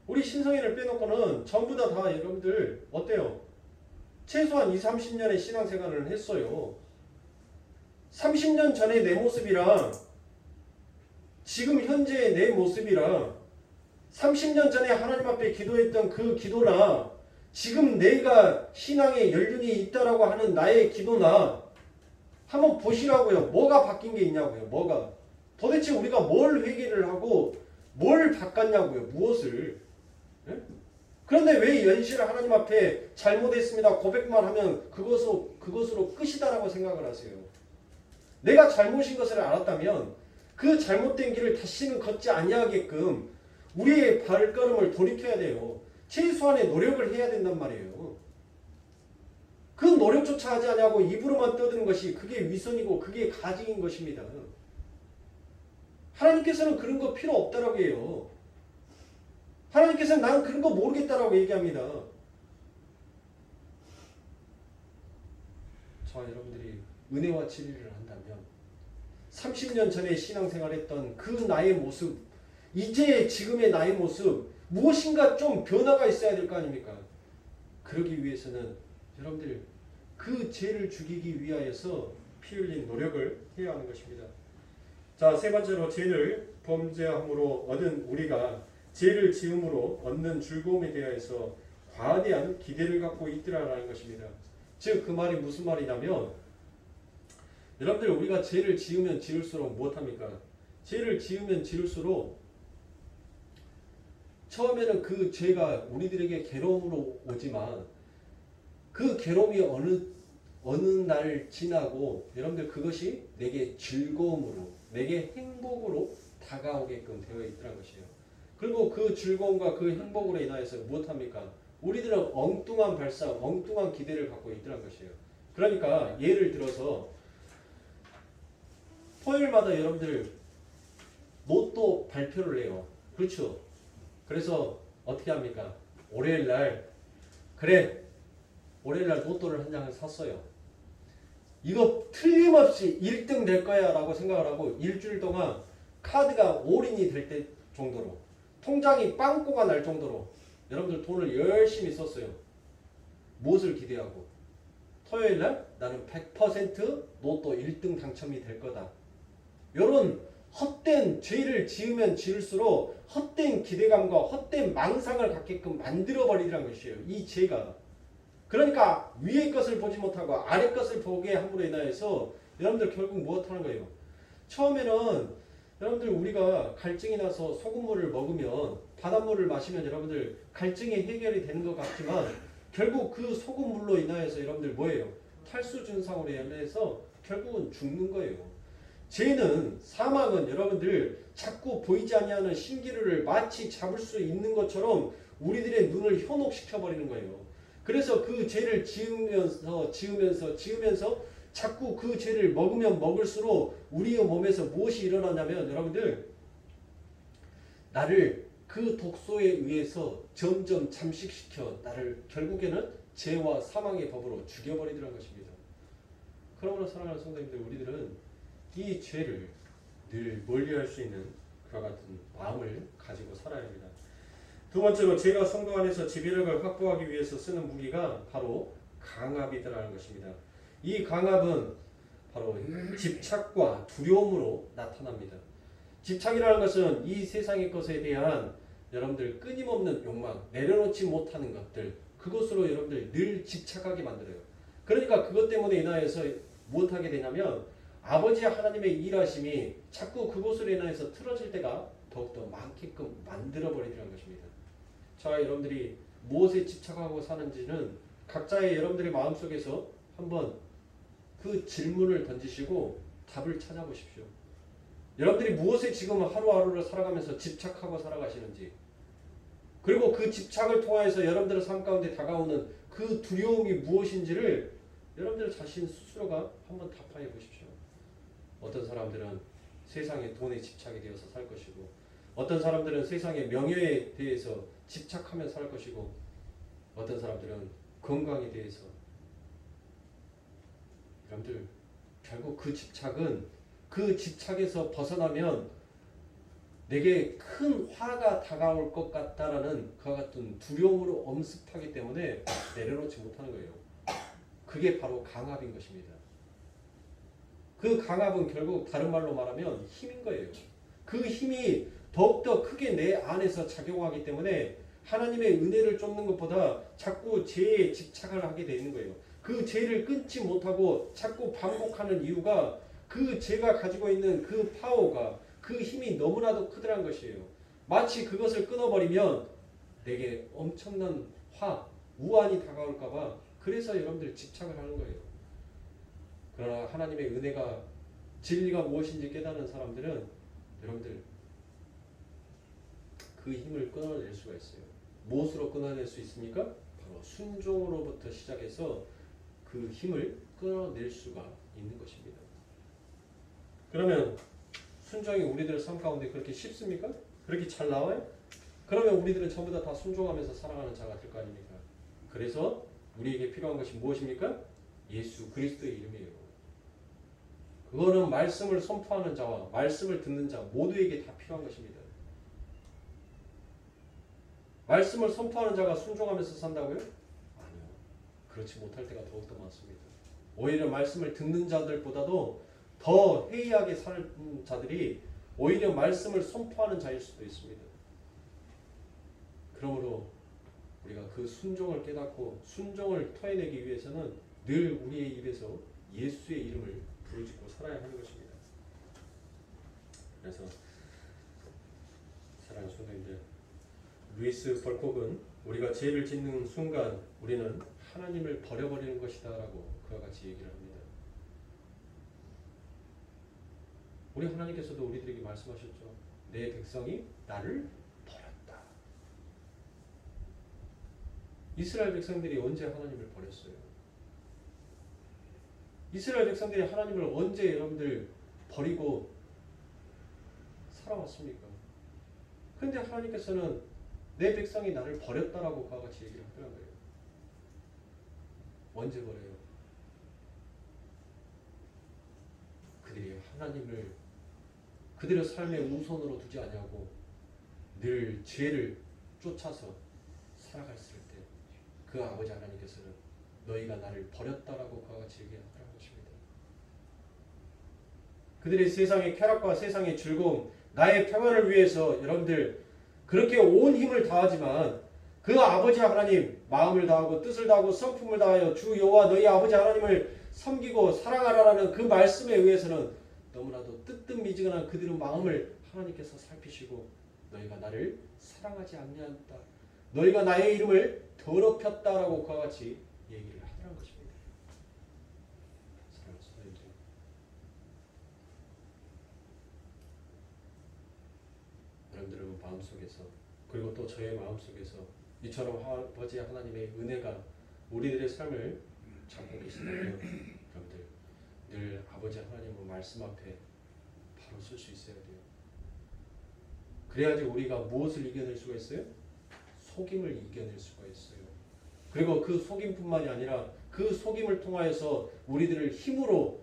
S1: 우리 신성인을 빼놓고는 전부 다 여러분들 어때요? 최소한 20, 30년의 신앙생활을 했어요. 30년 전의 내 모습이랑 지금 현재의 내 모습이랑 30년 전에 하나님 앞에 기도했던 그 기도나 지금 내가 신앙에 연륜이 있다라고 하는 나의 기도나 한번 보시라고요. 뭐가 바뀐 게 있냐고요. 뭐가. 도대체 우리가 뭘 회개를 하고 뭘 바꿨냐고요. 무엇을. 예? 그런데 왜 연시를 하나님 앞에 잘못했습니다 고백만 하면 그것으로 끝이다라고 생각을 하세요. 내가 잘못인 것을 알았다면 그 잘못된 길을 다시는 걷지 아니하게끔 우리의 발걸음을 돌이켜야 돼요. 최소한의 노력을 해야 된단 말이에요. 그 노력조차 하지 않냐고 입으로만 떠드는 것이 그게 위선이고 그게 가증인 것입니다. 하나님께서는 그런 거 필요 없다라고 해요. 하나님께서는 난 그런 거 모르겠다라고 얘기합니다. 저와 여러분들이 은혜와 진리를 한다면 30년 전에 신앙생활했던 그 나의 모습, 이제 지금의 나의 모습, 무엇인가 좀 변화가 있어야 될 거 아닙니까? 그러기 위해서는 여러분들 그 죄를 죽이기 위하여서 피 흘린 노력을 해야 하는 것입니다. 자, 세 번째로 죄를 범죄함으로 얻은 우리가 죄를 지음으로 얻는 즐거움에 대하여서 과대한 기대를 갖고 있더라라는 것입니다. 즉 그 말이 무슨 말이냐면 여러분들 우리가 죄를 지으면 지을수록 무엇합니까? 죄를 지으면 지을수록 처음에는 그 죄가 우리들에게 괴로움으로 오지만 그 괴로움이 어느 날 지나고 여러분들 그것이 내게 즐거움으로 내게 행복으로 다가오게끔 되어 있더란 것이에요. 그리고 그 즐거움과 그 행복으로 인하여서 무엇합니까? 우리들은 엉뚱한 발상, 엉뚱한 기대를 갖고 있더란 것이에요. 그러니까 예를 들어서 토요일마다 여러분들 로또 발표를 해요. 그렇죠? 그래서 어떻게 합니까? 월요일날 그래 월요일날 로또를 한 장을 샀어요. 이거 틀림없이 1등 될 거야 라고 생각을 하고 일주일 동안 카드가 올인이 될 때 정도로 통장이 빵꾸가 날 정도로 여러분들 돈을 열심히 썼어요. 무엇을 기대하고? 토요일날 나는 100% 로또 1등 당첨이 될 거다. 이런 헛된 죄를 지으면 지을수록 헛된 기대감과 헛된 망상을 갖게끔 만들어버리더란 것이에요. 이 죄가. 그러니까 위의 것을 보지 못하고 아래 것을 보게 함으로 인하여서 여러분들 결국 무엇하는 거예요? 처음에는 여러분들 우리가 갈증이 나서 소금물을 먹으면 바닷물을 마시면 여러분들 갈증이 해결이 되는 것 같지만 결국 그 소금물로 인하여서 여러분들 뭐예요? 탈수 증상으로 인해서 결국은 죽는 거예요. 죄는 사망은 여러분들 자꾸 보이지 아니하는 신기루를 마치 잡을 수 있는 것처럼 우리들의 눈을 현혹시켜 버리는 거예요. 그래서 그 죄를 지으면서 자꾸 그 죄를 먹으면 먹을수록 우리의 몸에서 무엇이 일어나냐면 여러분들 나를 그 독소에 의해서 점점 잠식시켜 나를 결국에는 죄와 사망의 법으로 죽여버리더란 것입니다. 그러므로 사랑하는 성도님들 우리들은 이 죄를 늘 멀리할 수 있는 그와 같은 마음을 가지고 살아야 합니다. 두 번째로 제가 성도 안에서 지배력을 확보하기 위해서 쓰는 무기가 바로 강압이라는 것입니다. 이 강압은 바로 집착과 두려움으로 나타납니다. 집착이라는 것은 이 세상의 것에 대한 여러분들 끊임없는 욕망, 내려놓지 못하는 것들, 그것으로 여러분들 늘 집착하게 만들어요. 그러니까 그것 때문에 인하여서 못하게 되냐면 아버지 하나님의 일하심이 자꾸 그것으로 인하여서 틀어질 때가 더욱더 많게끔 만들어버리는 것입니다. 자, 여러분들이 무엇에 집착하고 사는지는 각자의 여러분들의 마음속에서 한번 그 질문을 던지시고 답을 찾아보십시오. 여러분들이 무엇에 지금 하루하루를 살아가면서 집착하고 살아가시는지, 그리고 그 집착을 통해서 여러분들의 삶 가운데 다가오는 그 두려움이 무엇인지를 여러분들 자신 스스로가 한번 답하여 보십시오. 어떤 사람들은 세상의 돈에 집착이 되어서 살 것이고, 어떤 사람들은 세상의 명예에 대해서 집착하며 살 것이고, 어떤 사람들은 건강에 대해서. 여러분들 결국 그 집착은 그 집착에서 벗어나면 내게 큰 화가 다가올 것 같다라는 그와 같은 두려움으로 엄습하기 때문에 내려놓지 못하는 거예요. 그게 바로 강압인 것입니다. 그 강압은 결국 다른 말로 말하면 힘인 거예요. 그 힘이 더욱더 크게 내 안에서 작용하기 때문에 하나님의 은혜를 쫓는 것보다 자꾸 죄에 집착을 하게 되는 거예요. 그 죄를 끊지 못하고 자꾸 반복하는 이유가 그 죄가 가지고 있는 그 파워가, 그 힘이 너무나도 크더란 것이에요. 마치 그것을 끊어버리면 내게 엄청난 우환이 다가올까봐 그래서 여러분들 집착을 하는 거예요. 그러나 하나님의 은혜가, 진리가 무엇인지 깨닫는 사람들은 여러분들 그 힘을 끊어낼 수가 있어요. 무엇으로 끊어낼 수 있습니까? 바로 순종으로부터 시작해서 그 힘을 끊어낼 수가 있는 것입니다. 그러면 순종이 우리들의 삶 가운데 그렇게 쉽습니까? 그렇게 잘 나와요? 그러면 우리들은 전부 다 순종하면서 살아가는 자가 될 거 아닙니까? 그래서 우리에게 필요한 것이 무엇입니까? 예수 그리스도의 이름이에요. 그거는 말씀을 선포하는 자와 말씀을 듣는 자 모두에게 다 필요한 것입니다. 말씀을 선포하는 자가 순종하면서 산다고요? 아니요. 그렇지 못할 때가 더욱더 많습니다. 오히려 말씀을 듣는 자들보다도 더 해이하게 사는 자들이 오히려 말씀을 선포하는 자일 수도 있습니다. 그러므로 우리가 그 순종을 깨닫고 순종을 토해내기 위해서는 늘 우리의 입에서 예수의 이름을 부르짖고 살아야 하는 것입니다. 그래서 사랑하는 성도님들, 루이스 벌콕은 우리가 죄를 짓는 순간 우리는 하나님을 버려버리는 것이다 라고 그와 같이 얘기를 합니다. 우리 하나님께서도 우리들에게 말씀하셨죠. 내 백성이 나를 버렸다. 이스라엘 백성들이 언제 하나님을 버렸어요? 이스라엘 백성들이 하나님을 언제 여러분들 버리고 살아왔습니까? 그런데 하나님께서는 내 백성이 나를 버렸다라고 그와 같이 얘기를 하더란 거예요. 언제 버려요? 그들이 하나님을 그들의 삶의 우선으로 두지 않냐고 늘 죄를 쫓아서 살아갔을 때 그 아버지 하나님께서는 너희가 나를 버렸다라고 그와 같이 얘기하더라는 것입니다. 그들의 세상의 쾌락과 세상의 즐거움, 나의 평안을 위해서 여러분들 그렇게 온 힘을 다하지만 그 아버지 하나님 마음을 다하고 뜻을 다하고 성품을 다하여 주 여호와 너희 아버지 하나님을 섬기고 사랑하라라는 그 말씀에 의해서는 너무나도 뜨뜻미지근한 그들의 마음을 하나님께서 살피시고 너희가 나를 사랑하지 않는다. 너희가 나의 이름을 더럽혔다라고 그와 같이 얘기를 하더란 것입니다. 사랑하는 성도님들, 여러분들은 마음속에서 그리고 또 저의 마음속에서 이처럼 아버지 하나님의 은혜가 우리들의 삶을 잡고 계신다면 여러분들 늘 아버지 하나님의 말씀 앞에 바로 설 수 있어야 돼요. 그래야지 우리가 무엇을 이겨낼 수가 있어요? 속임을 이겨낼 수가 있어요. 그리고 그 속임뿐만이 아니라 그 속임을 통하여서 우리들을 힘으로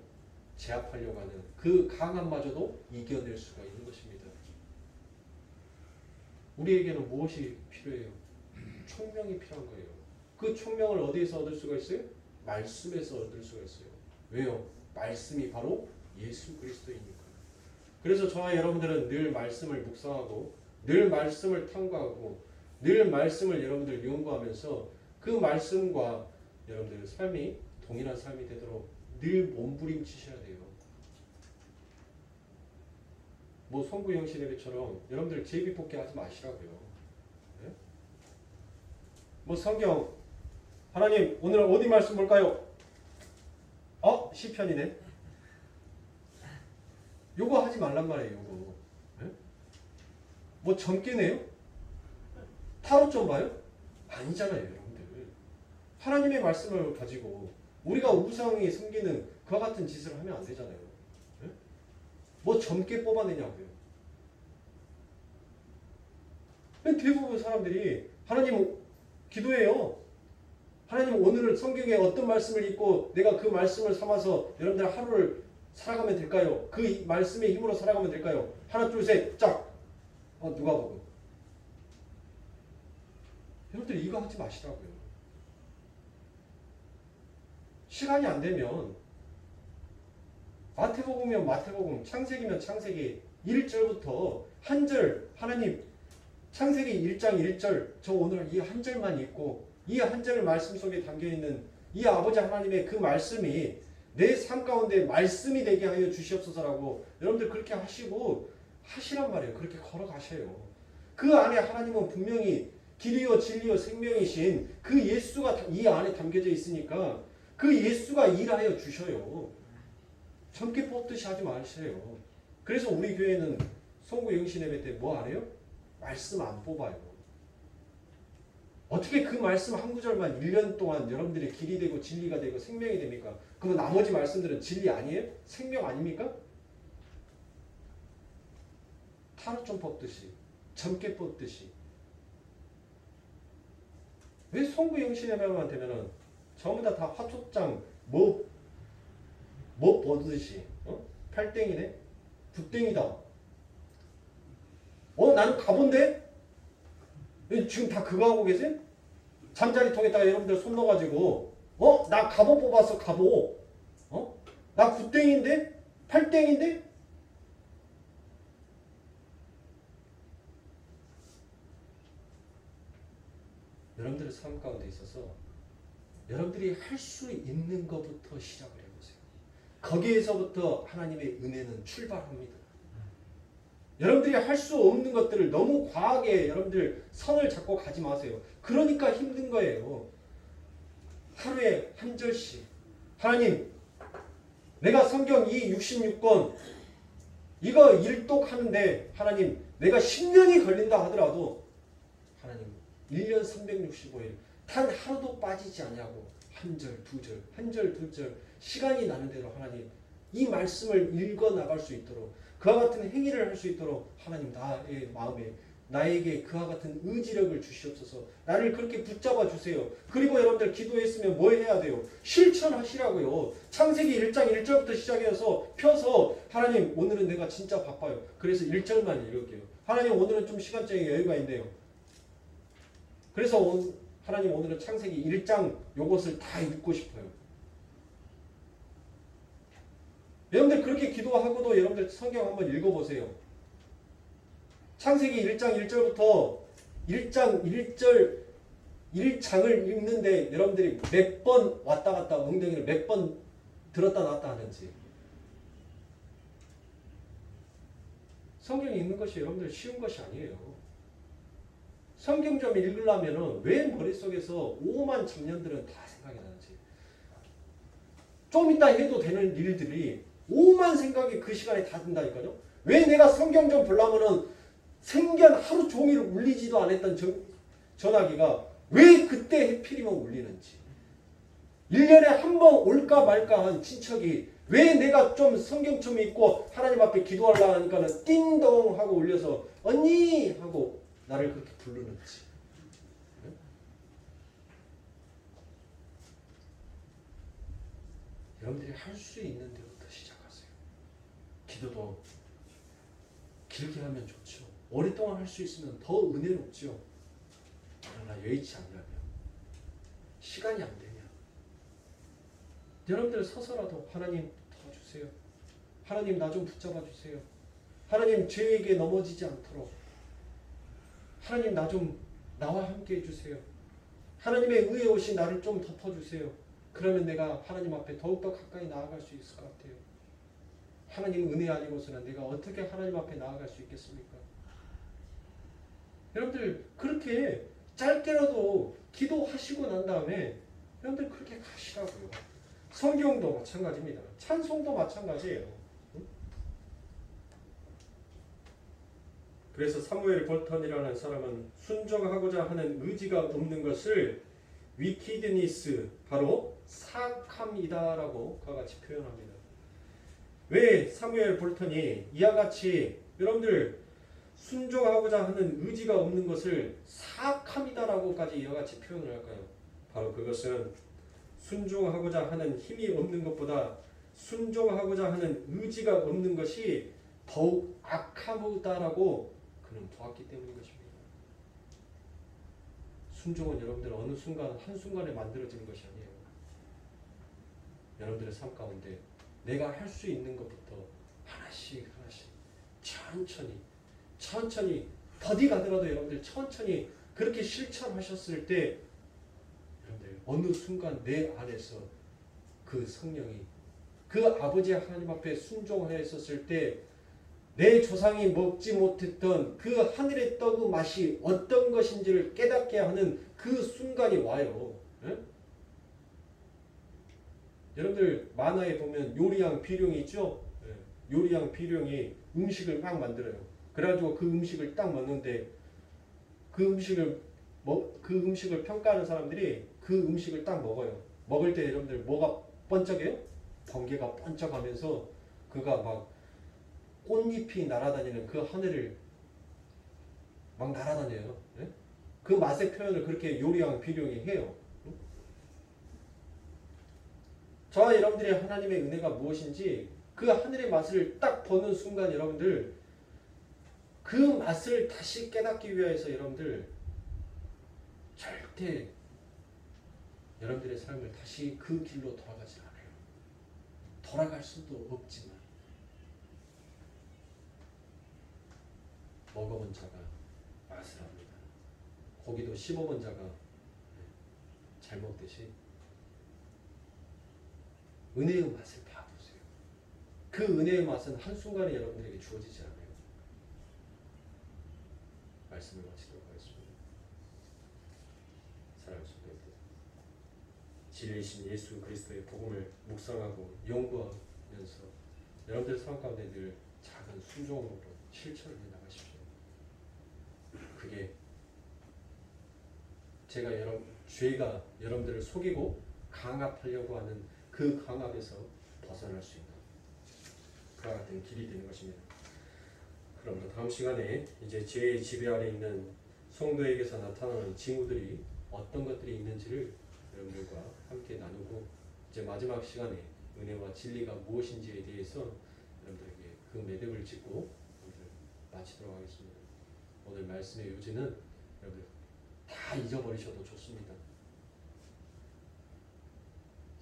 S1: 제압하려고 하는 그 강함마저도 이겨낼 수가 있는 것입니다. 우리에게는 무엇이 필요해요? 총명이 필요한 거예요. 그 총명을 어디에서 얻을 수가 있어요? 말씀에서 얻을 수가 있어요. 왜요? 말씀이 바로 예수 그리스도이니까. 그래서 저와 여러분들은 늘 말씀을 묵상하고 늘 말씀을 탐구하고 늘 말씀을 여러분들 연구하면서 그 말씀과 여러분들 삶이 동일한 삶이 되도록 늘 몸부림치셔야 돼요. 뭐 성부영신 예배처럼 여러분들 제비뽑기 하지 마시라고요. 네? 뭐 성경 하나님 오늘 어디 말씀 볼까요? 시편이네. 요거 하지 말란 말이에요. 요거. 네? 뭐 점괘네요? 타로 좀 봐요? 아니잖아요, 여러분들. 하나님의 말씀을 가지고 우리가 우상이 섬기는 그와 같은 짓을 하면 안 되잖아요. 네? 뭐 점괘 뽑아내냐고요. 대부분 사람들이 하나님 기도해요. 하나님 오늘은 성경에 어떤 말씀을 읽고 내가 그 말씀을 삼아서 여러분들 하루를 살아가면 될까요? 그 말씀의 힘으로 살아가면 될까요? 하나 둘 셋 짝. 누가복음. 여러분들 이거 하지 마시라고요. 시간이 안 되면 마태복음이면 마태복음, 창세기면 창세기 1절부터 한 절 하나님 창세기 1장 1절 저 오늘 이 한 절만 읽고 이 한 절 말씀 속에 담겨있는 이 아버지 하나님의 그 말씀이 내 삶 가운데 말씀이 되게 하여 주시옵소서라고 여러분들 그렇게 하시고 하시란 말이에요. 그렇게 걸어가셔요. 그 안에 하나님은 분명히 길이요 진리요 생명이신 그 예수가 이 안에 담겨져 있으니까 그 예수가 일하여 주셔요. 점괘 뽑듯이 하지 마세요. 그래서 우리 교회는 송구 영신 예배 때 뭐 안 해요? 말씀 안 뽑아요. 어떻게 그 말씀 한 구절만 1년 동안 여러분들의 길이 되고 진리가 되고 생명이 됩니까? 그러면 나머지 말씀들은 진리 아니에요? 생명 아닙니까? 타로 좀 뽑듯이 점괘 뽑듯이. 왜 송구 영신 예배만 되면은 전부 다 화촉장 뭐 보듯이 팔땡이네? 붓땡이다. 나는 가본데? 지금 다 그거 하고 계세요? 잠자리통에다가 여러분들 손 넣어가지고 나 갑오 뽑았어 갑오. 나 굿땡인데? 팔땡인데? 여러분들의 삶 가운데 있어서 여러분들이 할 수 있는 것부터 시작을 해보세요. 거기에서부터 하나님의 은혜는 출발합니다. 여러분들이 할 수 없는 것들을 너무 과하게 여러분들 선을 잡고 가지 마세요. 그러니까 힘든 거예요. 하루에 한 절씩 하나님 내가 성경 이 66권 이거 일독하는데 하나님 내가 10년이 걸린다 하더라도 하나님 1년 365일 단 하루도 빠지지 않냐고 한 절, 두 절, 한 절, 두 절 시간이 나는 대로 하나님 이 말씀을 읽어 나갈 수 있도록 그와 같은 행위를 할 수 있도록 하나님 나의 마음에 나에게 그와 같은 의지력을 주시옵소서. 나를 그렇게 붙잡아 주세요. 그리고 여러분들 기도했으면 뭐 해야 돼요? 실천하시라고요. 창세기 1장 1절부터 시작해서 펴서 하나님 오늘은 내가 진짜 바빠요. 그래서 1절만 읽을게요. 하나님 오늘은 좀 시간적인 여유가 있네요. 그래서 하나님 오늘은 창세기 1장 요것을 다 읽고 싶어요. 여러분들 그렇게 기도하고도 여러분들 성경 한번 읽어보세요. 창세기 1장 1절부터 1장 1절 1장을 읽는데 여러분들이 몇 번 왔다 갔다 엉덩이를 몇 번 들었다 놨다 하는지. 성경 읽는 것이 여러분들 쉬운 것이 아니에요. 성경 좀 읽으려면 왜 머릿속에서 오만 장면들은 다 생각이 나는지. 좀 이따 해도 되는 일들이 오만 생각이 그 시간에 다 든다니까요. 왜 내가 성경 좀 보려면은 생전 하루 종일 울리지도 않았던 전화기가 왜 그때 해필이면 울리는지. 1년에 한 번 올까 말까 한 친척이 왜 내가 좀 성경 좀 읽고 하나님 앞에 기도하려고 하니까는 띵동 하고 울려서 언니 하고 나를 그렇게 부르는지. 여러분들이 할 수 있는 데부터 시작하세요. 기도도 길게 하면 좋죠. 오랫동안 할 수 있으면 더 은혜롭죠. 그러나 여의치 않냐면 시간이 안 되냐. 여러분들 서서라도 하나님 도와주세요. 하나님 나 좀 붙잡아 주세요. 하나님 죄에게 넘어지지 않도록 하나님 나 좀 나와 함께 해주세요. 하나님의 의에 오신 나를 좀 덮어주세요. 그러면 내가 하나님 앞에 더욱더 가까이 나아갈 수 있을 것 같아요. 하나님 은혜 아니고서는 내가 어떻게 하나님 앞에 나아갈 수 있겠습니까? 여러분들 그렇게 짧게라도 기도하시고 난 다음에 여러분들 그렇게 가시라고요. 성경도 마찬가지입니다. 찬송도 마찬가지예요. 그래서 사무엘 볼턴이라는 사람은 순종하고자 하는 의지가 없는 것을 위키드니스, 바로 사악함이다라고 그와 같이 표현합니다. 왜 사무엘 볼턴이 이와 같이 여러분들 순종하고자 하는 의지가 없는 것을 사악함이다라고까지 이와 같이 표현을 할까요? 바로 그것은 순종하고자 하는 힘이 없는 것보다 순종하고자 하는 의지가 없는 것이 더욱 악하다라고 그는 보았기 때문인 것입니다. 순종은 여러분들 어느 순간 한순간에 만들어지는 것이 아니에요. 여러분들의 삶 가운데 내가 할 수 있는 것부터 하나씩 천천히 더디 가더라도 여러분들 천천히 그렇게 실천하셨을 때 여러분들 어느 순간 내 안에서 그 성령이 그 아버지 하나님 앞에 순종하였었을 때 내 조상이 먹지 못했던 그 하늘의 떡의 맛이 어떤 것인지를 깨닫게 하는 그 순간이 와요. 예? 여러분들 만화에 보면 요리왕 비룡이 있죠? 예. 요리왕 비룡이 음식을 막 만들어요. 그래가지고 그 음식을 딱 먹는데 그 음식을 평가하는 사람들이 그 음식을 딱 먹어요. 먹을 때 여러분들 뭐가 번쩍해요? 번개가 번쩍하면서 그가 막 꽃잎이 날아다니는 그 하늘을 막 날아다녀요. 네? 그 맛의 표현을 그렇게 요리왕 비룡이 해요. 저와 여러분들의 하나님의 은혜가 무엇인지 그 하늘의 맛을 딱 보는 순간 여러분들 그 맛을 다시 깨닫기 위해서 여러분들 절대 여러분들의 삶을 다시 그 길로 돌아가지 않아요. 돌아갈 수도 없지만 먹어본 자가 맛을 압니다. 고기도 씹어본 자가 잘 먹듯이 은혜의 맛을 봐보세요. 그 은혜의 맛은 한순간에 여러분들에게 주어지지 않아요. 말씀을 마치도록 하겠습니다. 사랑하는 성도님들, 진리이신 예수 그리스도의 복음을 묵상하고 연구하면서 여러분들 삶 가운데 늘 작은 순종으로 실천을 해나가십시오. 그게 죄가 여러분들을 속이고 강압하려고 하는 그 강압에서 벗어날 수 있는 그와 같은 길이 되는 것입니다. 그럼 다음 시간에 이제 죄의 지배 아래 있는 성도에게서 나타나는 징후들이 어떤 것들이 있는지를 여러분들과 함께 나누고 이제 마지막 시간에 은혜와 진리가 무엇인지에 대해서 여러분들에게 그 매듭을 짓고 오늘 마치도록 하겠습니다. 오늘 말씀의 요지는 여러분들 다 잊어버리셔도 좋습니다.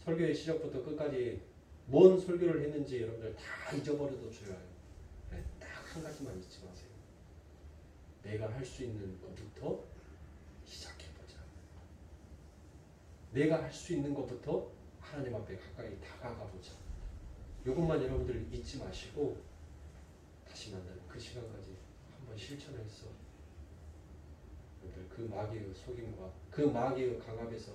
S1: 설교의 시작부터 끝까지 뭔 설교를 했는지 여러분들 다 잊어버려도 좋아요. 딱 한 가지만 잊지 마세요. 내가 할 수 있는 것부터 시작해보자. 내가 할 수 있는 것부터 하나님 앞에 가까이 다가가보자. 이것만 여러분들 잊지 마시고 다시 만나는 그 시간까지 한번 실천해서 여러분들 그 마귀의 속임과 그 마귀의 강압에서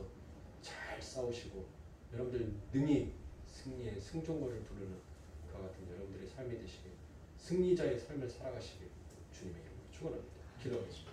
S1: 잘 싸우시고 여러분들 능히 승리의 승종거를 부르는 그와 같은 여러분들의 삶이 되시길, 승리자의 삶을 살아가시길 주님의 이름으로 축원합니다. 기도하겠습니다.